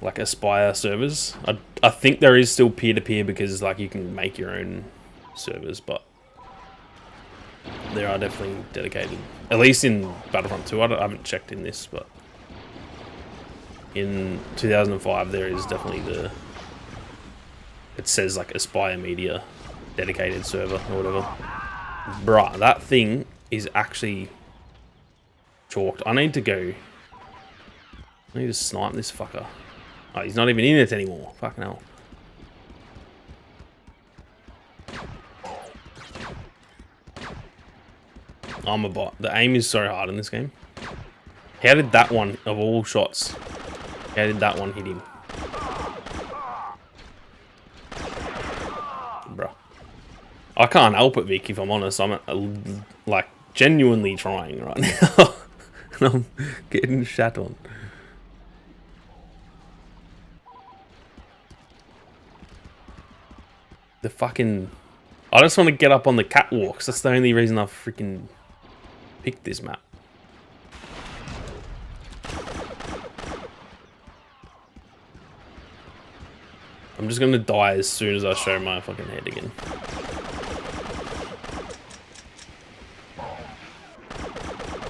like, Aspire servers. I think there is still peer-to-peer because, like, you can make your own servers, but there are definitely dedicated. At least in Battlefront 2, I haven't checked in this, but in 2005 there is definitely the... It says, like, Aspire Media dedicated server or whatever. Bruh, that thing is actually chalked. I need to go... I need to snipe this fucker. Oh, he's not even in it anymore. Fucking hell. I'm a bot. The aim is so hard in this game. How did that one, of all shots, how did that one hit him? Bruh. I can't help it, Vic, if I'm honest. I'm, like, genuinely trying right now. And I'm getting shat on. The fucking... I just want to get up on the catwalks. That's the only reason I've freaking picked this map. I'm just going to die as soon as I show my fucking head again.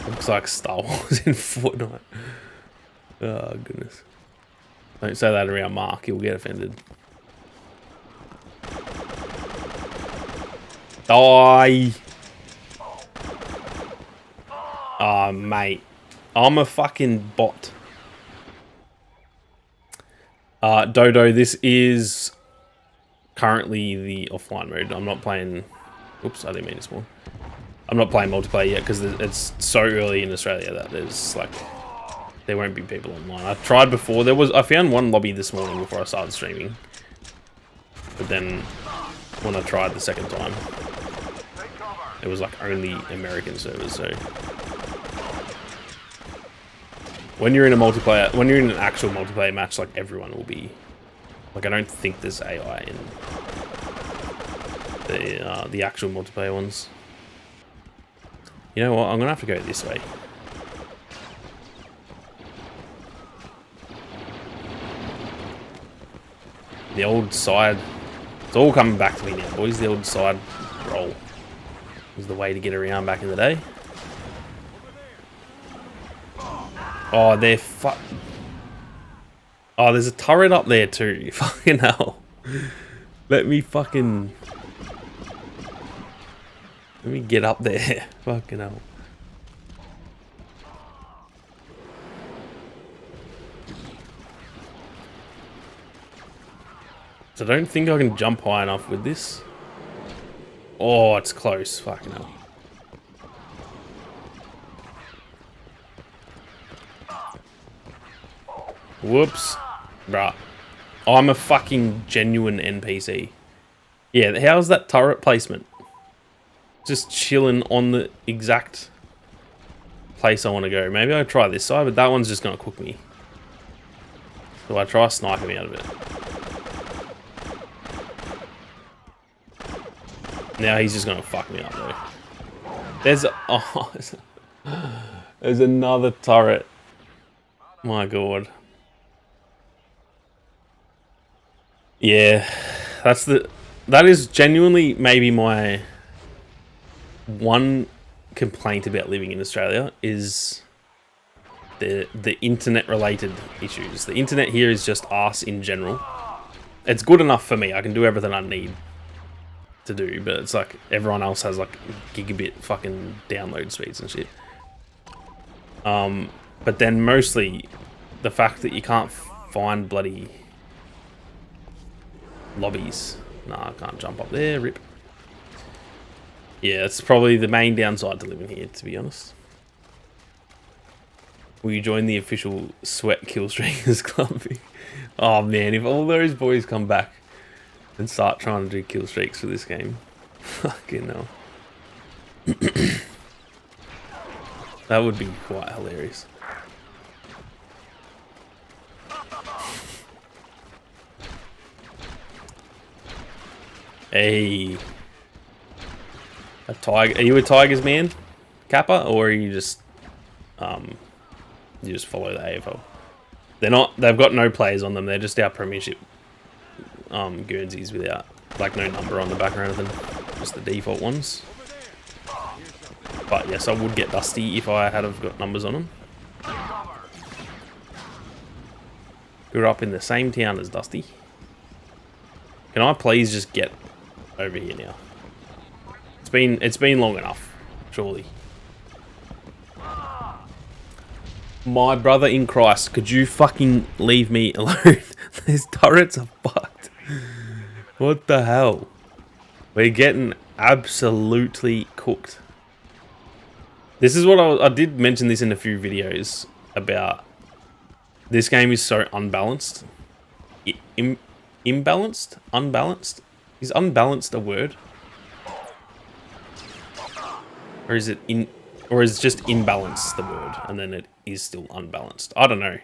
Looks like Star Wars in Fortnite. Oh, goodness. Don't say that around Mark. He'll get offended. Die! Oh, mate. I'm a fucking bot. Dodo, this is currently the offline mode. I'm not playing... Oops, I didn't mean to spawn. I'm not playing multiplayer yet because it's so early in Australia that there's like... There won't be people online. I tried before. I found one lobby this morning before I started streaming. But then when I tried the second time, it was like only American servers, so... When you're in a multiplayer, when you're in an actual multiplayer match, like everyone will be, like I don't think there's AI in the actual multiplayer ones. You know what? I'm gonna have to go this way. The old side, it's all coming back to me now, boys. The old side roll was the way to get around back in the day. Oh, they're Oh, there's a turret up there too. Fucking hell. Let me get up there. Fucking hell. So I don't think I can jump high enough with this. Oh, it's close. Fucking hell. Whoops. Bruh. I'm a fucking genuine NPC. Yeah, how's that turret placement? Just chilling on the exact place I want to go. Maybe I try this side, but that one's just going to cook me. So I try sniping me out of it. Now he's just going to fuck me up though. There's there's another turret. My god. Yeah, that is genuinely maybe my one complaint about living in Australia is the internet related issues. The internet here is just arse in general. It's good enough for me. I can do everything I need to do, but it's like everyone else has like gigabit fucking download speeds and shit. But then mostly the fact that you can't find bloody lobbies. Nah, I can't jump up there, rip. Yeah, it's probably the main downside to living here, to be honest. Will you join the official Sweat Killstreakers Club? Oh man, if all those boys come back and start trying to do kill streaks for this game. Fucking hell. That would be quite hilarious. Hey. A tiger. Are you a Tigers man, Kappa, or are you just follow the AFL? They're not. They've got no players on them. They're just our premiership Guernseys without like no number on the back or anything. Just the default ones. But yes, I would get Dusty if I had have got numbers on them. Grew up in the same town as Dusty. Can I please just get over here now? It's been long enough, surely. My brother in Christ, could you fucking leave me alone? These turrets are fucked. What the hell? We're getting absolutely cooked. This is what I did mention this in a few videos about. This game is so unbalanced. Imbalanced? Unbalanced? Is unbalanced a word? Or is it or is just imbalance the word and then it is still unbalanced? I don't know.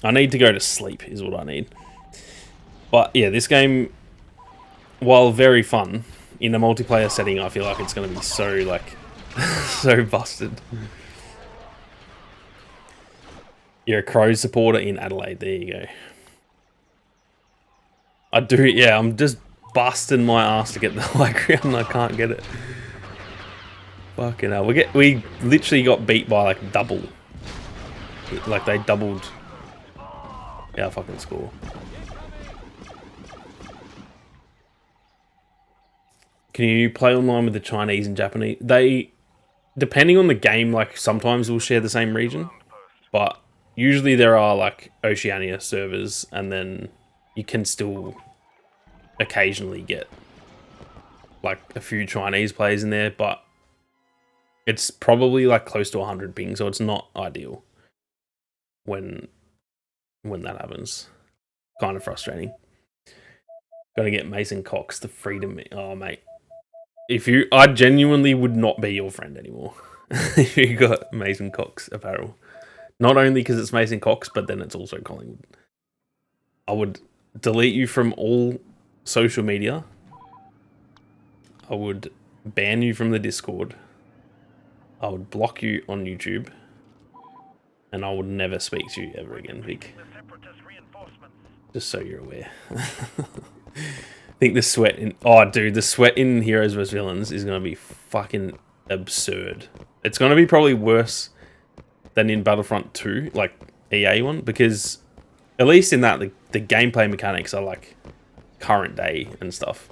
I need to go to sleep is what I need. But yeah, this game, while very fun, in a multiplayer setting, I feel like it's going to be so like so busted. You're a Crows supporter in Adelaide. There you go. I do. Yeah, I'm just busting my ass to get the high ground and I can't get it. Fucking hell. We literally got beat by like double. Like they doubled our fucking score. Can you play online with the Chinese and Japanese? They, depending on the game, like sometimes we'll share the same region, but usually there are like Oceania servers and then you can still occasionally get like a few Chinese players in there, but it's probably like close to 100 ping, so it's not ideal when that happens. Kind of frustrating. Gotta get Mason Cox, the freedom. Oh, mate. I genuinely would not be your friend anymore if you got Mason Cox apparel. Not only because it's Mason Cox, but then it's also Collingwood. I would delete you from all social media. I would ban you from the Discord. I would block you on YouTube. And I would never speak to you ever again, Vic. Just so you're aware. I think the sweat in... Oh, dude, the sweat in Heroes vs. Villains is going to be fucking absurd. It's going to be probably worse than in Battlefront 2, like EA one, because at least in that, the gameplay mechanics are like current day and stuff.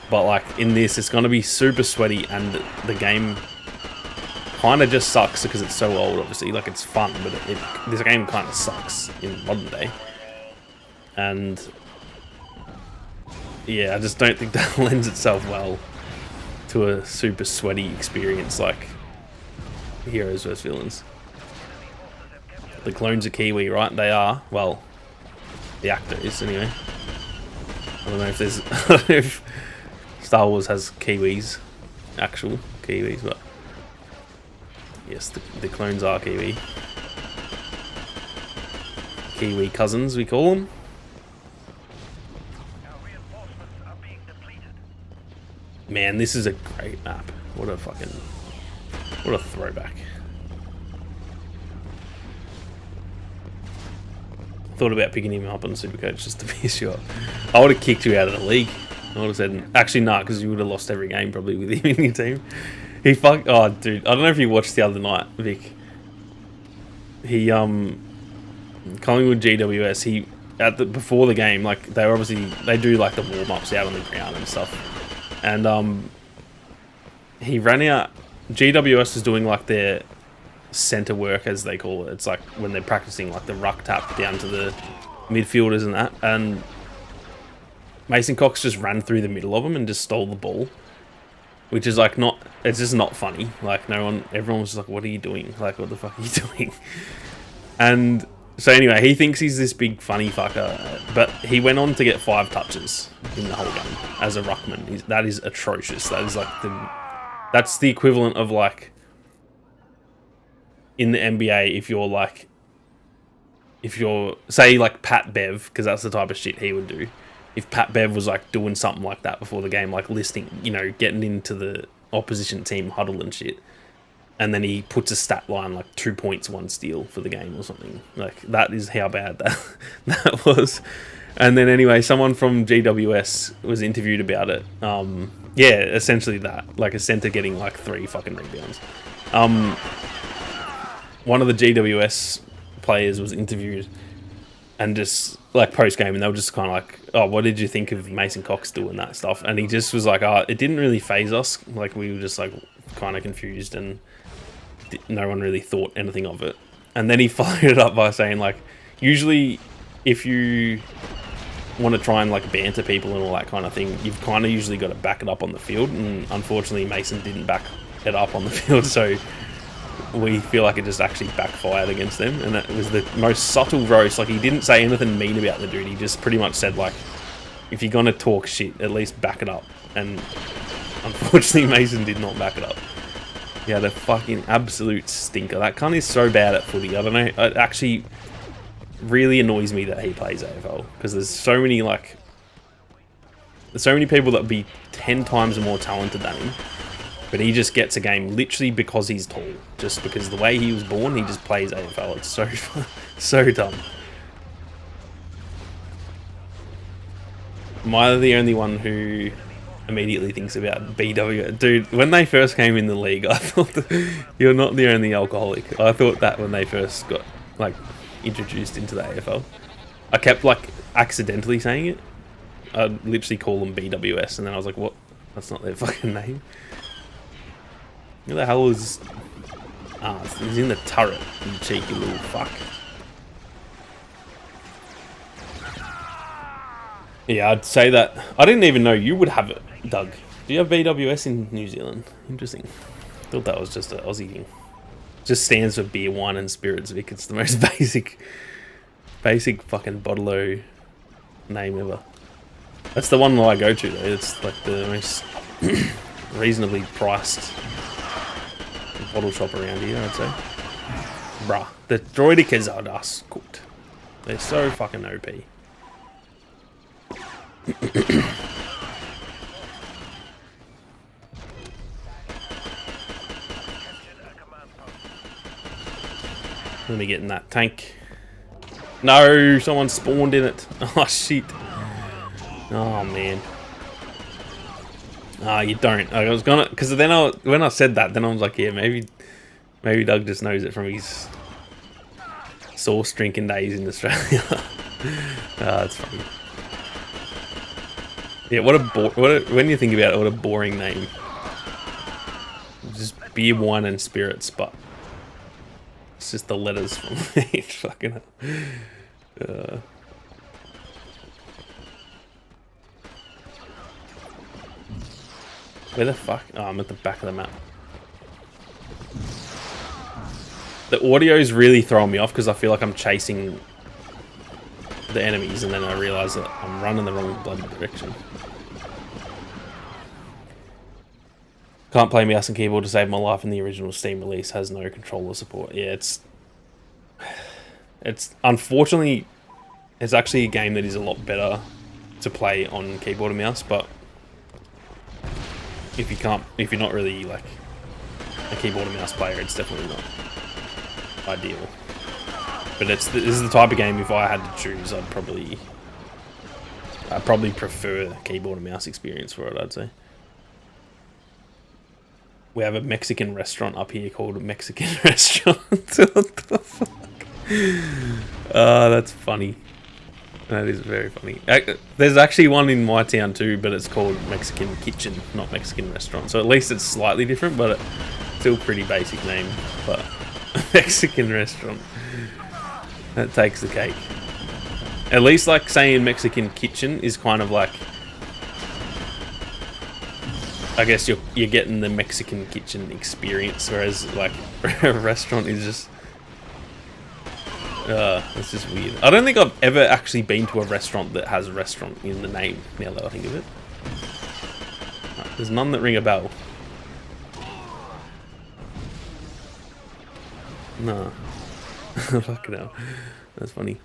But like in this, it's going to be super sweaty and the game kind of just sucks because it's so old, obviously. Like, it's fun, but this game kind of sucks in modern day. and yeah, I just don't think that lends itself well to a super sweaty experience like heroes vs villains. The clones are Kiwi, right? They are. Well, the actor is anyway. I don't know if there's I don't know if Star Wars has Kiwis, actual Kiwis, but yes, the clones are Kiwi. Kiwi cousins, we call them. Man, this is a great map. What a throwback. Thought about picking him up on Supercoach just to be sure. I would have kicked you out of the league. I would have said, actually, nah, because you would have lost every game probably with him in your team. He fucked. Oh, dude, I don't know if you watched the other night, Vic. He Collingwood GWS. He before the game, like they do like the warm ups out on the ground and stuff, and he ran out. GWS is doing like their centre work, as they call it. It's like when they're practicing like the ruck tap down to the midfielders and that, and Mason Cox just ran through the middle of them and just stole the ball, which is like it's just not funny. Like everyone was just like, what are you doing? Like, what the fuck are you doing? And so anyway, he thinks he's this big funny fucker, but he went on to get 5 touches in the whole game as a ruckman. That is atrocious. That is like that's the equivalent of like in the NBA, if you're say like Pat Bev, because that's the type of shit he would do. If Pat Bev was like doing something like that before the game, like listening, getting into the opposition team huddle and shit, and then he puts a stat line like 2 points, 1 steal for the game or something. Like, that is how bad that was. And then anyway, someone from GWS was interviewed about it. Yeah, essentially that, like a centre getting like 3 fucking rebounds. One of the GWS players was interviewed, and just like post game, and they were just kind of like, "Oh, what did you think of Mason Cox doing that stuff?" And he just was like, "Oh, it didn't really phase us. Like, we were just like kind of confused, and no one really thought anything of it." And then he followed it up by saying, like, usually if you want to try and like banter people and all that kind of thing, you've kind of usually got to back it up on the field, and unfortunately Mason didn't back it up on the field, so we feel like it just actually backfired against them. And it was the most subtle roast. Like, he didn't say anything mean about the dude. He just pretty much said, like, if you're gonna talk shit, at least back it up. And unfortunately Mason did not back it up. He had a fucking absolute stinker. That cunt is so bad at footy. I don't know, it actually really annoys me that he plays AFL, because there's so many people that would be 10 times more talented than him, but he just gets a game literally because he's tall. Just because the way he was born, he just plays AFL. It's so so dumb. Am I the only one who immediately thinks about BW? Dude, when they first came in the league, I thought you're not the only alcoholic. I thought that when they first got like introduced into the AFL. I kept like accidentally saying it. I'd literally call them BWS, and then I was like, what? That's not their fucking name. Who the hell is... Ah, he's in the turret, you cheeky little fuck. Yeah, I'd say that. I didn't even know you would have it, Doug. Do you have BWS in New Zealand? Interesting. Thought that was just an Aussie thing. Just stands for beer, wine and spirits, Vic. It's the most basic fucking bottle-o name ever. That's the one that I go to though. It's like the most reasonably priced bottle shop around here, I'd say. Bruh, the droidicas are just cooked. They're so fucking OP. Let me get in that tank. No, someone spawned in it. Oh shit. Oh man. Ah, you don't. I was gonna, because then when I said that, then I was like, yeah, maybe Doug just knows it from his sauce drinking days in Australia. That's funny. Yeah, when you think about it, what a boring name. Just beer, wine, and spirits, but it's just the letters from each fucking. Where the fuck? Oh, I'm at the back of the map. The audio is really throwing me off because I feel like I'm chasing the enemies and then I realise that I'm running the wrong bloody direction. Can't play mouse and keyboard to save my life, and the original Steam release has no controller support. Yeah, it's unfortunately, it's actually a game that is a lot better to play on keyboard and mouse, but if you're not really like a keyboard and mouse player, it's definitely not ideal. But this is the type of game, if I had to choose, I'd probably prefer the keyboard and mouse experience for it, I'd say. We have a Mexican restaurant up here called a Mexican restaurant. What the fuck? That's funny. That is very funny. There's actually one in my town too, but it's called Mexican Kitchen, not Mexican Restaurant. So at least it's slightly different, but it's still pretty basic name. But Mexican restaurant, that takes the cake. At least like saying Mexican Kitchen is kind of like, I guess you're getting the Mexican kitchen experience, whereas like a restaurant is just it's just weird. I don't think I've ever actually been to a restaurant that has restaurant in the name, now that I think of it. There's none that ring a bell. No. Fucking hell. That's funny.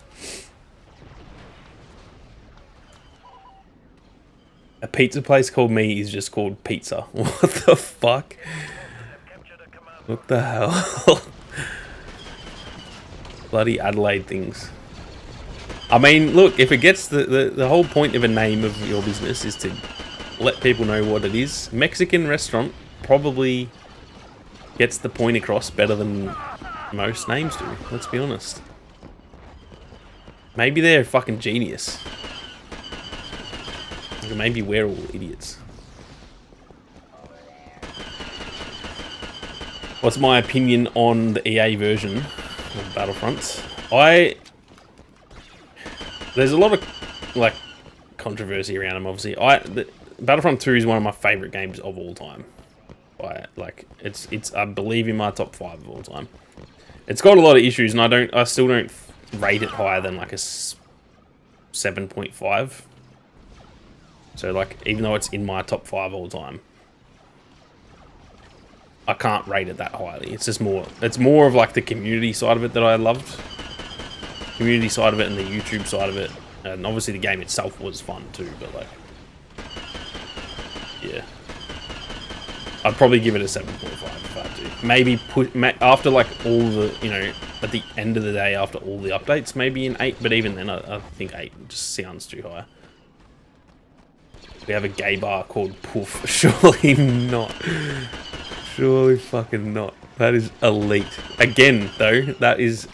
A pizza place called me is just called Pizza. What the fuck? What the hell? Bloody Adelaide things. I mean, look, if it gets the whole point of a name of your business is to let people know what it is. Mexican restaurant probably gets the point across better than most names do, let's be honest. Maybe they're a fucking genius. Or maybe we're all idiots. What's my opinion on the EA version of Battlefront? There's a lot of like controversy around them. Obviously, Battlefront 2 is one of my favorite games of all time. It's I believe in my top 5 of all time. It's got a lot of issues, and I still don't rate it higher than like a 7.5. So like, even though it's in my top 5 all time, I can't rate it that highly. It's more of like the community side of it that I loved. Community side of it and the YouTube side of it. And obviously the game itself was fun too, but like, yeah. I'd probably give it a 7.5 if I had to. Maybe after like all the, you know, at the end of the day, after all the updates, maybe an 8, but even then I think 8 just sounds too high. We have a gay bar called Poof. Surely not. Surely fucking not. That is elite. Again, though, that is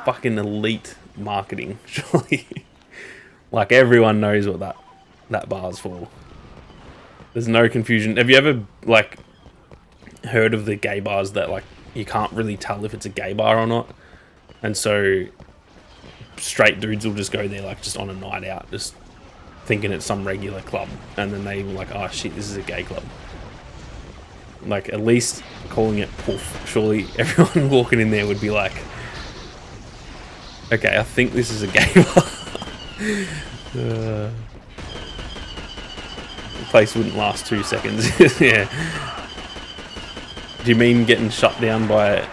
fucking elite marketing. Surely. Like, everyone knows what that bar's for. There's no confusion. Have you ever, like, heard of the gay bars that, like, you can't really tell if it's a gay bar or not? And so, straight dudes will just go there, like, just on a night out, just thinking it's some regular club, and then they were like, oh shit, this is a gay club. Like, at least calling it Poof, surely everyone walking in there would be like, okay, I think this is a gay bar. The place wouldn't last 2 seconds. Yeah. Do you mean getting shut down by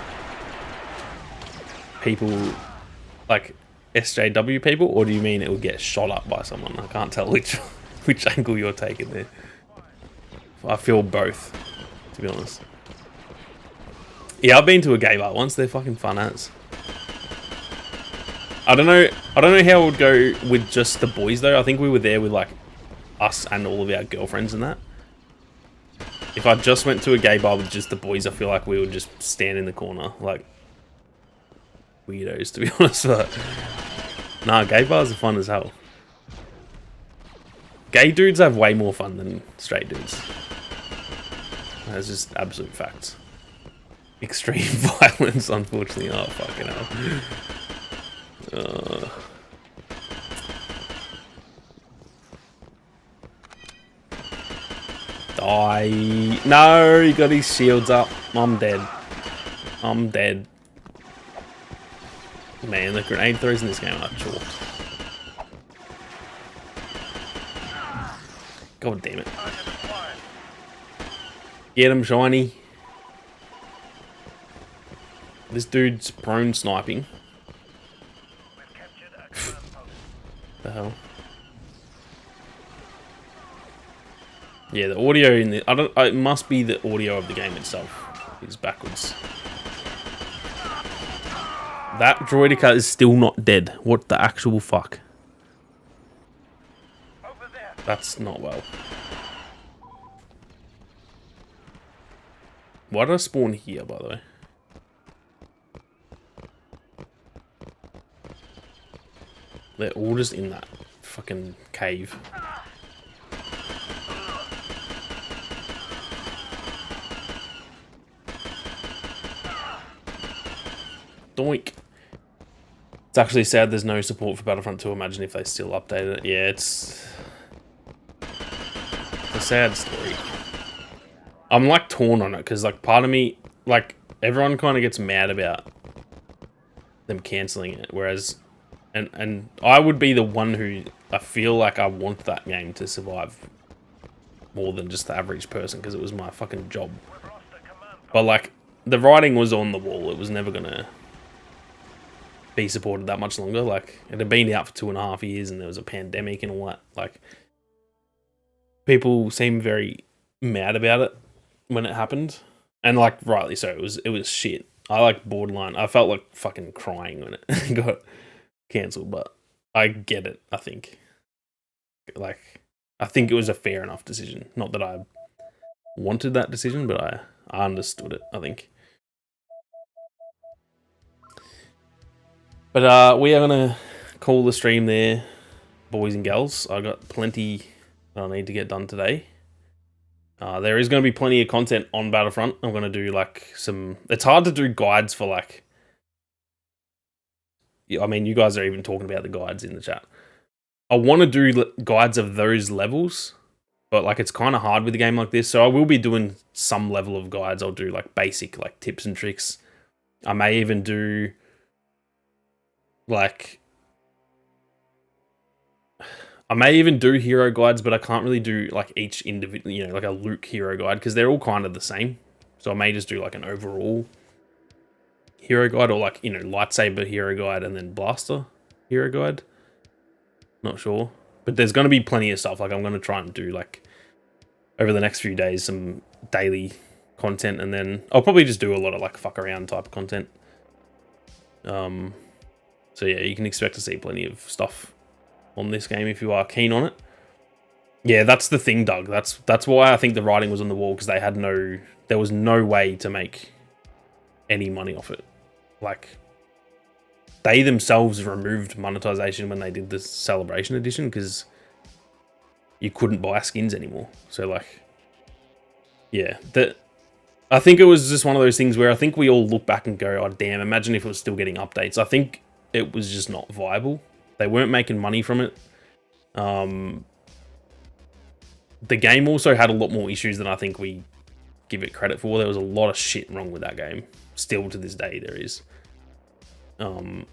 people like SJW people, or do you mean it would get shot up by someone? I can't tell which angle you're taking there. I feel both, to be honest. Yeah, I've been to a gay bar once. They're fucking fun as. I don't know how it would go with just the boys though. I think we were there with like us and all of our girlfriends and that. If I just went to a gay bar with just the boys, I feel like we would just stand in the corner like weirdos, to be honest. But nah, gay bars are fun as hell. Gay dudes have way more fun than straight dudes. That's just absolute facts. Extreme violence, unfortunately. Oh, fucking hell. Die. No, he got his shields up. I'm dead. I'm dead. Man, the grenade throws in this game are chalked. God damn it. Get him, shiny. This dude's prone sniping. The hell? Yeah, the audio in the it must be the audio of the game itself is backwards. That droidica is still not dead. What the actual fuck? That's not well. Why did I spawn here, by the way? They're all just in that fucking cave. Doink. It's actually sad there's no support for Battlefront 2. Imagine if they still updated it. Yeah, it's a sad story. I'm like torn on it because like part of me, like everyone kind of gets mad about them cancelling it, whereas and I would be the one who I feel like I want that game to survive more than just the average person because it was my fucking job. But like the writing was on the wall. It was never gonna be supported that much longer. Like it had been out for 2.5 years and there was a pandemic and all that. Like people seem very mad about it when it happened, and like rightly so. It was shit. I like borderline. I felt like fucking crying when it got cancelled, but I get it. I think it was a fair enough decision. Not that I wanted that decision, but I understood it, I think. But we are gonna call the stream there, boys and girls. I got plenty that I need to get done today. There is going to be plenty of content on Battlefront. I'm going to do like some... It's hard to do guides for like... I mean, you guys are even talking about the guides in the chat. I want to do guides of those levels, but like it's kind of hard with a game like this. So I will be doing some level of guides. I'll do like basic like tips and tricks. I may even do like... I may even do hero guides, but I can't really do like each individual, you know, like a Luke hero guide because they're all kind of the same. So I may just do like an overall hero guide or like, you know, lightsaber hero guide and then blaster hero guide. Not sure. But there's going to be plenty of stuff. Like I'm going to try and do like over the next few days some daily content, and then I'll probably just do a lot of like fuck around type of content. So yeah, you can expect to see plenty of stuff on this game if you are keen on it. Yeah, that's the thing, Doug. That's why I think the writing was on the wall, because there was no way to make any money off it. Like, they themselves removed monetization when they did the Celebration Edition because you couldn't buy skins anymore. So like, yeah, I think it was just one of those things where I think we all look back and go, oh damn, imagine if it was still getting updates. I think it was just not viable. They weren't making money from it. The game also had a lot more issues than I think we give it credit for. There was a lot of shit wrong with that game. Still to this day, there is. I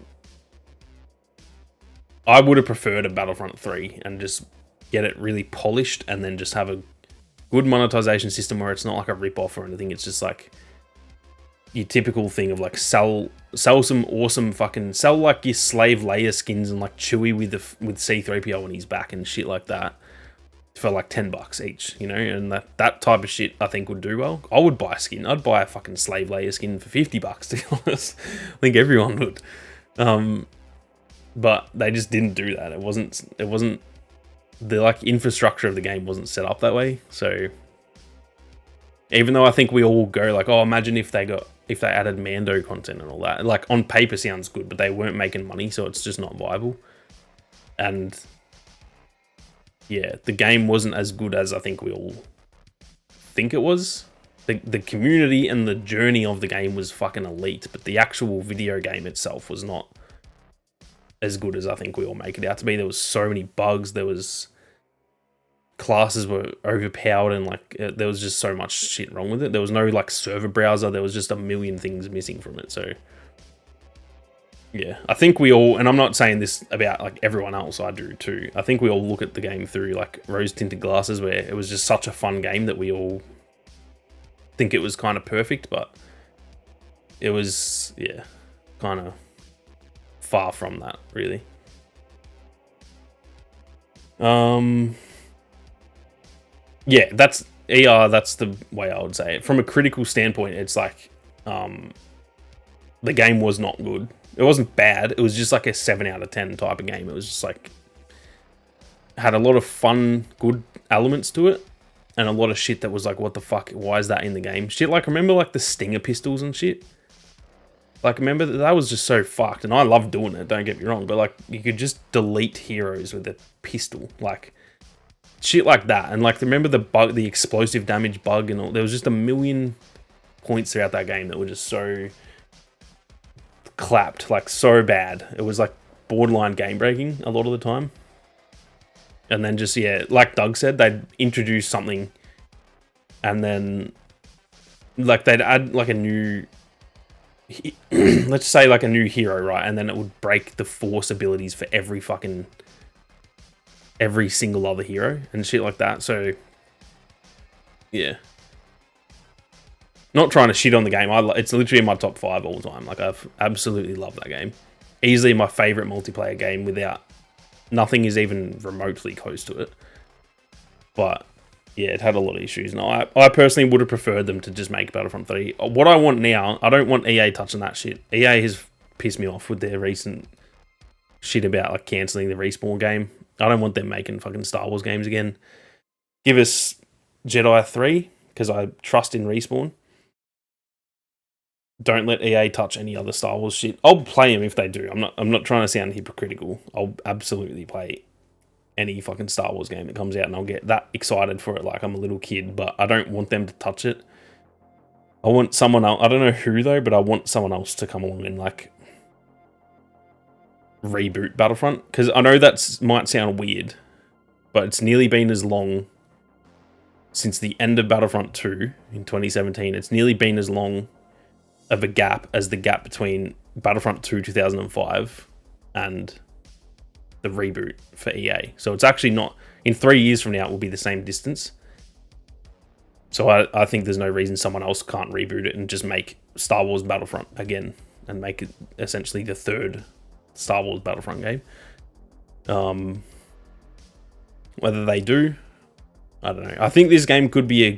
would have preferred a Battlefront 3 and just get it really polished and then just have a good monetization system where it's not like a rip-off or anything. It's just like your typical thing of like sell some awesome fucking... Sell like your Slave Leia skins and like Chewie with C-3PO on his back and shit like that for like $10 each, you know? And that type of shit I think would do well. I would buy a skin. I'd buy a fucking Slave Leia skin for $50, to be honest. I think everyone would. But they just didn't do that. It wasn't the like infrastructure of the game wasn't set up that way. So even though I think we all go like, oh, imagine if they added Mando content and all that. Like on paper sounds good, but they weren't making money, so it's just not viable. And yeah, the game wasn't as good as I think we all think it was. The community and the journey of the game was fucking elite, but the actual video game itself was not as good as I think we all make it out to be. There was so many bugs. There was classes were overpowered and like there was just so much shit wrong with it. There was no like server browser. There was just a million things missing from it. So yeah, I think we all, and I'm not saying this about like everyone else, I do too. I think we all look at the game through like rose-tinted glasses, where it was just such a fun game that we all think it was kind of perfect, but it was, yeah, kind of far from that, really. Yeah, that's ER, that's the way I would say it. From a critical standpoint, it's like, the game was not good. It wasn't bad. It was just like a 7 out of 10 type of game. It was just like, had a lot of fun, good elements to it, and a lot of shit that was like, what the fuck? Why is that in the game? Shit, like, remember like the Stinger pistols and shit? Like, remember that was just so fucked, and I love doing it, don't get me wrong, but like, you could just delete heroes with a pistol, like, shit like that. And like, remember the bug, the explosive damage bug and all? There was just a million points throughout that game that were just so clapped, like so bad. It was like borderline game breaking a lot of the time. And then just, yeah, like Doug said, they'd introduce something and then like they'd add like a new, let's say like a new hero, right? And then it would break the force abilities for every single other hero and shit like that. So yeah, not trying to shit on the game. It's literally in my top 5 all the time. Like, I've absolutely loved that game. Easily my favorite multiplayer game without, nothing is even remotely close to it. But yeah, it had a lot of issues. And I personally would have preferred them to just make Battlefront 3. What I want now, I don't want EA touching that shit. EA has pissed me off with their recent shit about like cancelling the Respawn game. I don't want them making fucking Star Wars games again. Give us Jedi 3, because I trust in Respawn. Don't let EA touch any other Star Wars shit. I'll play them if they do. I'm not trying to sound hypocritical. I'll absolutely play any fucking Star Wars game that comes out, and I'll get that excited for it like I'm a little kid, but I don't want them to touch it. I want someone else, I don't know who though, but I want someone else to come along and like reboot Battlefront, because I know that might sound weird, but it's nearly been as long since the end of Battlefront 2 in 2017. It's nearly been as long of a gap as the gap between Battlefront 2 2005 and the reboot for EA. So it's actually not, in 3 years from now, it will be the same distance. So I think there's no reason someone else can't reboot it and just make Star Wars Battlefront again and make it essentially the 3rd Star Wars Battlefront game. Whether they do, I don't know. I think this game could be a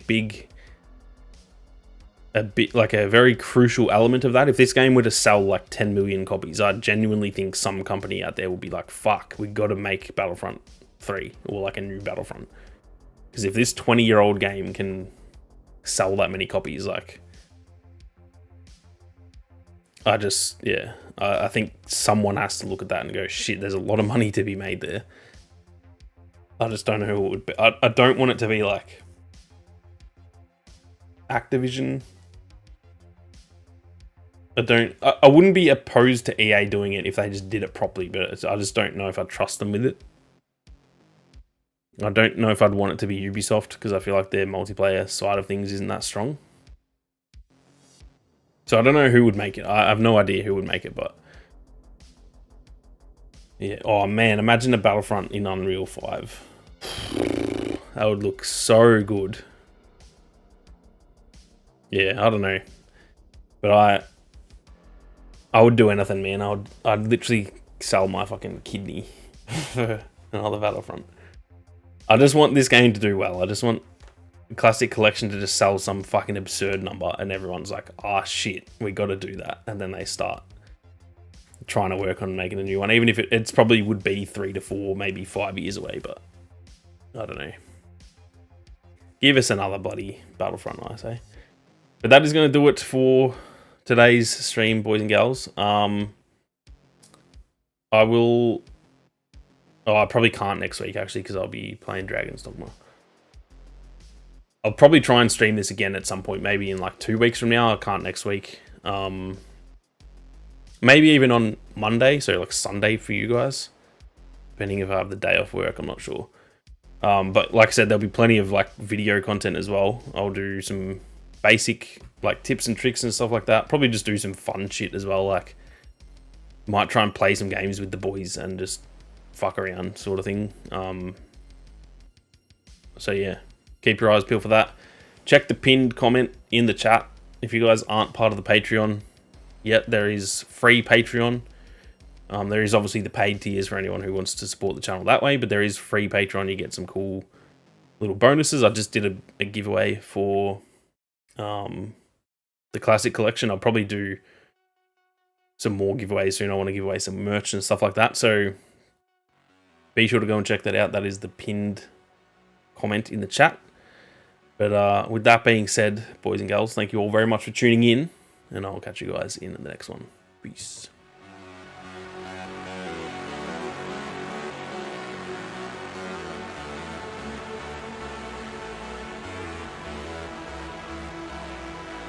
bit like a very crucial element of that. If this game were to sell like 10 million copies, I genuinely think some company out there will be like, fuck, we got to make Battlefront 3 or like a new Battlefront. Because if this 20-year-old game can sell that many copies, like, I think someone has to look at that and go, shit, there's a lot of money to be made there. I just don't know who it would be. I don't want it to be like Activision. I wouldn't be opposed to EA doing it if they just did it properly, but I just don't know if I trust them with it. I don't know if I'd want it to be Ubisoft, because I feel like their multiplayer side of things isn't that strong. So I don't know who would make it. I have no idea who would make it, but yeah. Oh man, imagine a Battlefront in Unreal 5. That would look so good. Yeah, I don't know, but I would do anything, man. I'd literally sell my fucking kidney for another Battlefront. I just want this game to do well. I just want the Classic Collection to just sell some fucking absurd number, and everyone's like, "Ah, shit, we got to do that," and then they start trying to work on making a new one, even if it's probably would be 3 to 4, maybe 5 years away. But I don't know. Give us another bloody Battlefront, I say. But that is going to do it for today's stream, boys and girls. I will... Oh, I probably can't next week, actually, because I'll be playing Dragon's Dogma. I'll probably try and stream this again at some point, maybe in like 2 weeks from now. I can't next week. Maybe even on Monday, so like Sunday for you guys. Depending if I have the day off work, I'm not sure. But like I said, there'll be plenty of like video content as well. I'll do some basic like tips and tricks and stuff like that. Probably just do some fun shit as well. Like might try and play some games with the boys and just fuck around sort of thing. So yeah, keep your eyes peeled for that. Check the pinned comment in the chat. If you guys aren't part of the Patreon yet, there is free Patreon. There is obviously the paid tiers for anyone who wants to support the channel that way, but there is free Patreon. You get some cool little bonuses. I just did a giveaway for the Classic Collection. I'll probably do some more giveaways soon. I want to give away some merch and stuff like that. So be sure to go and check that out. That is the pinned comment in the chat. But with that being said, boys and girls, thank you all very much for tuning in, and I'll catch you guys in the next one. Peace.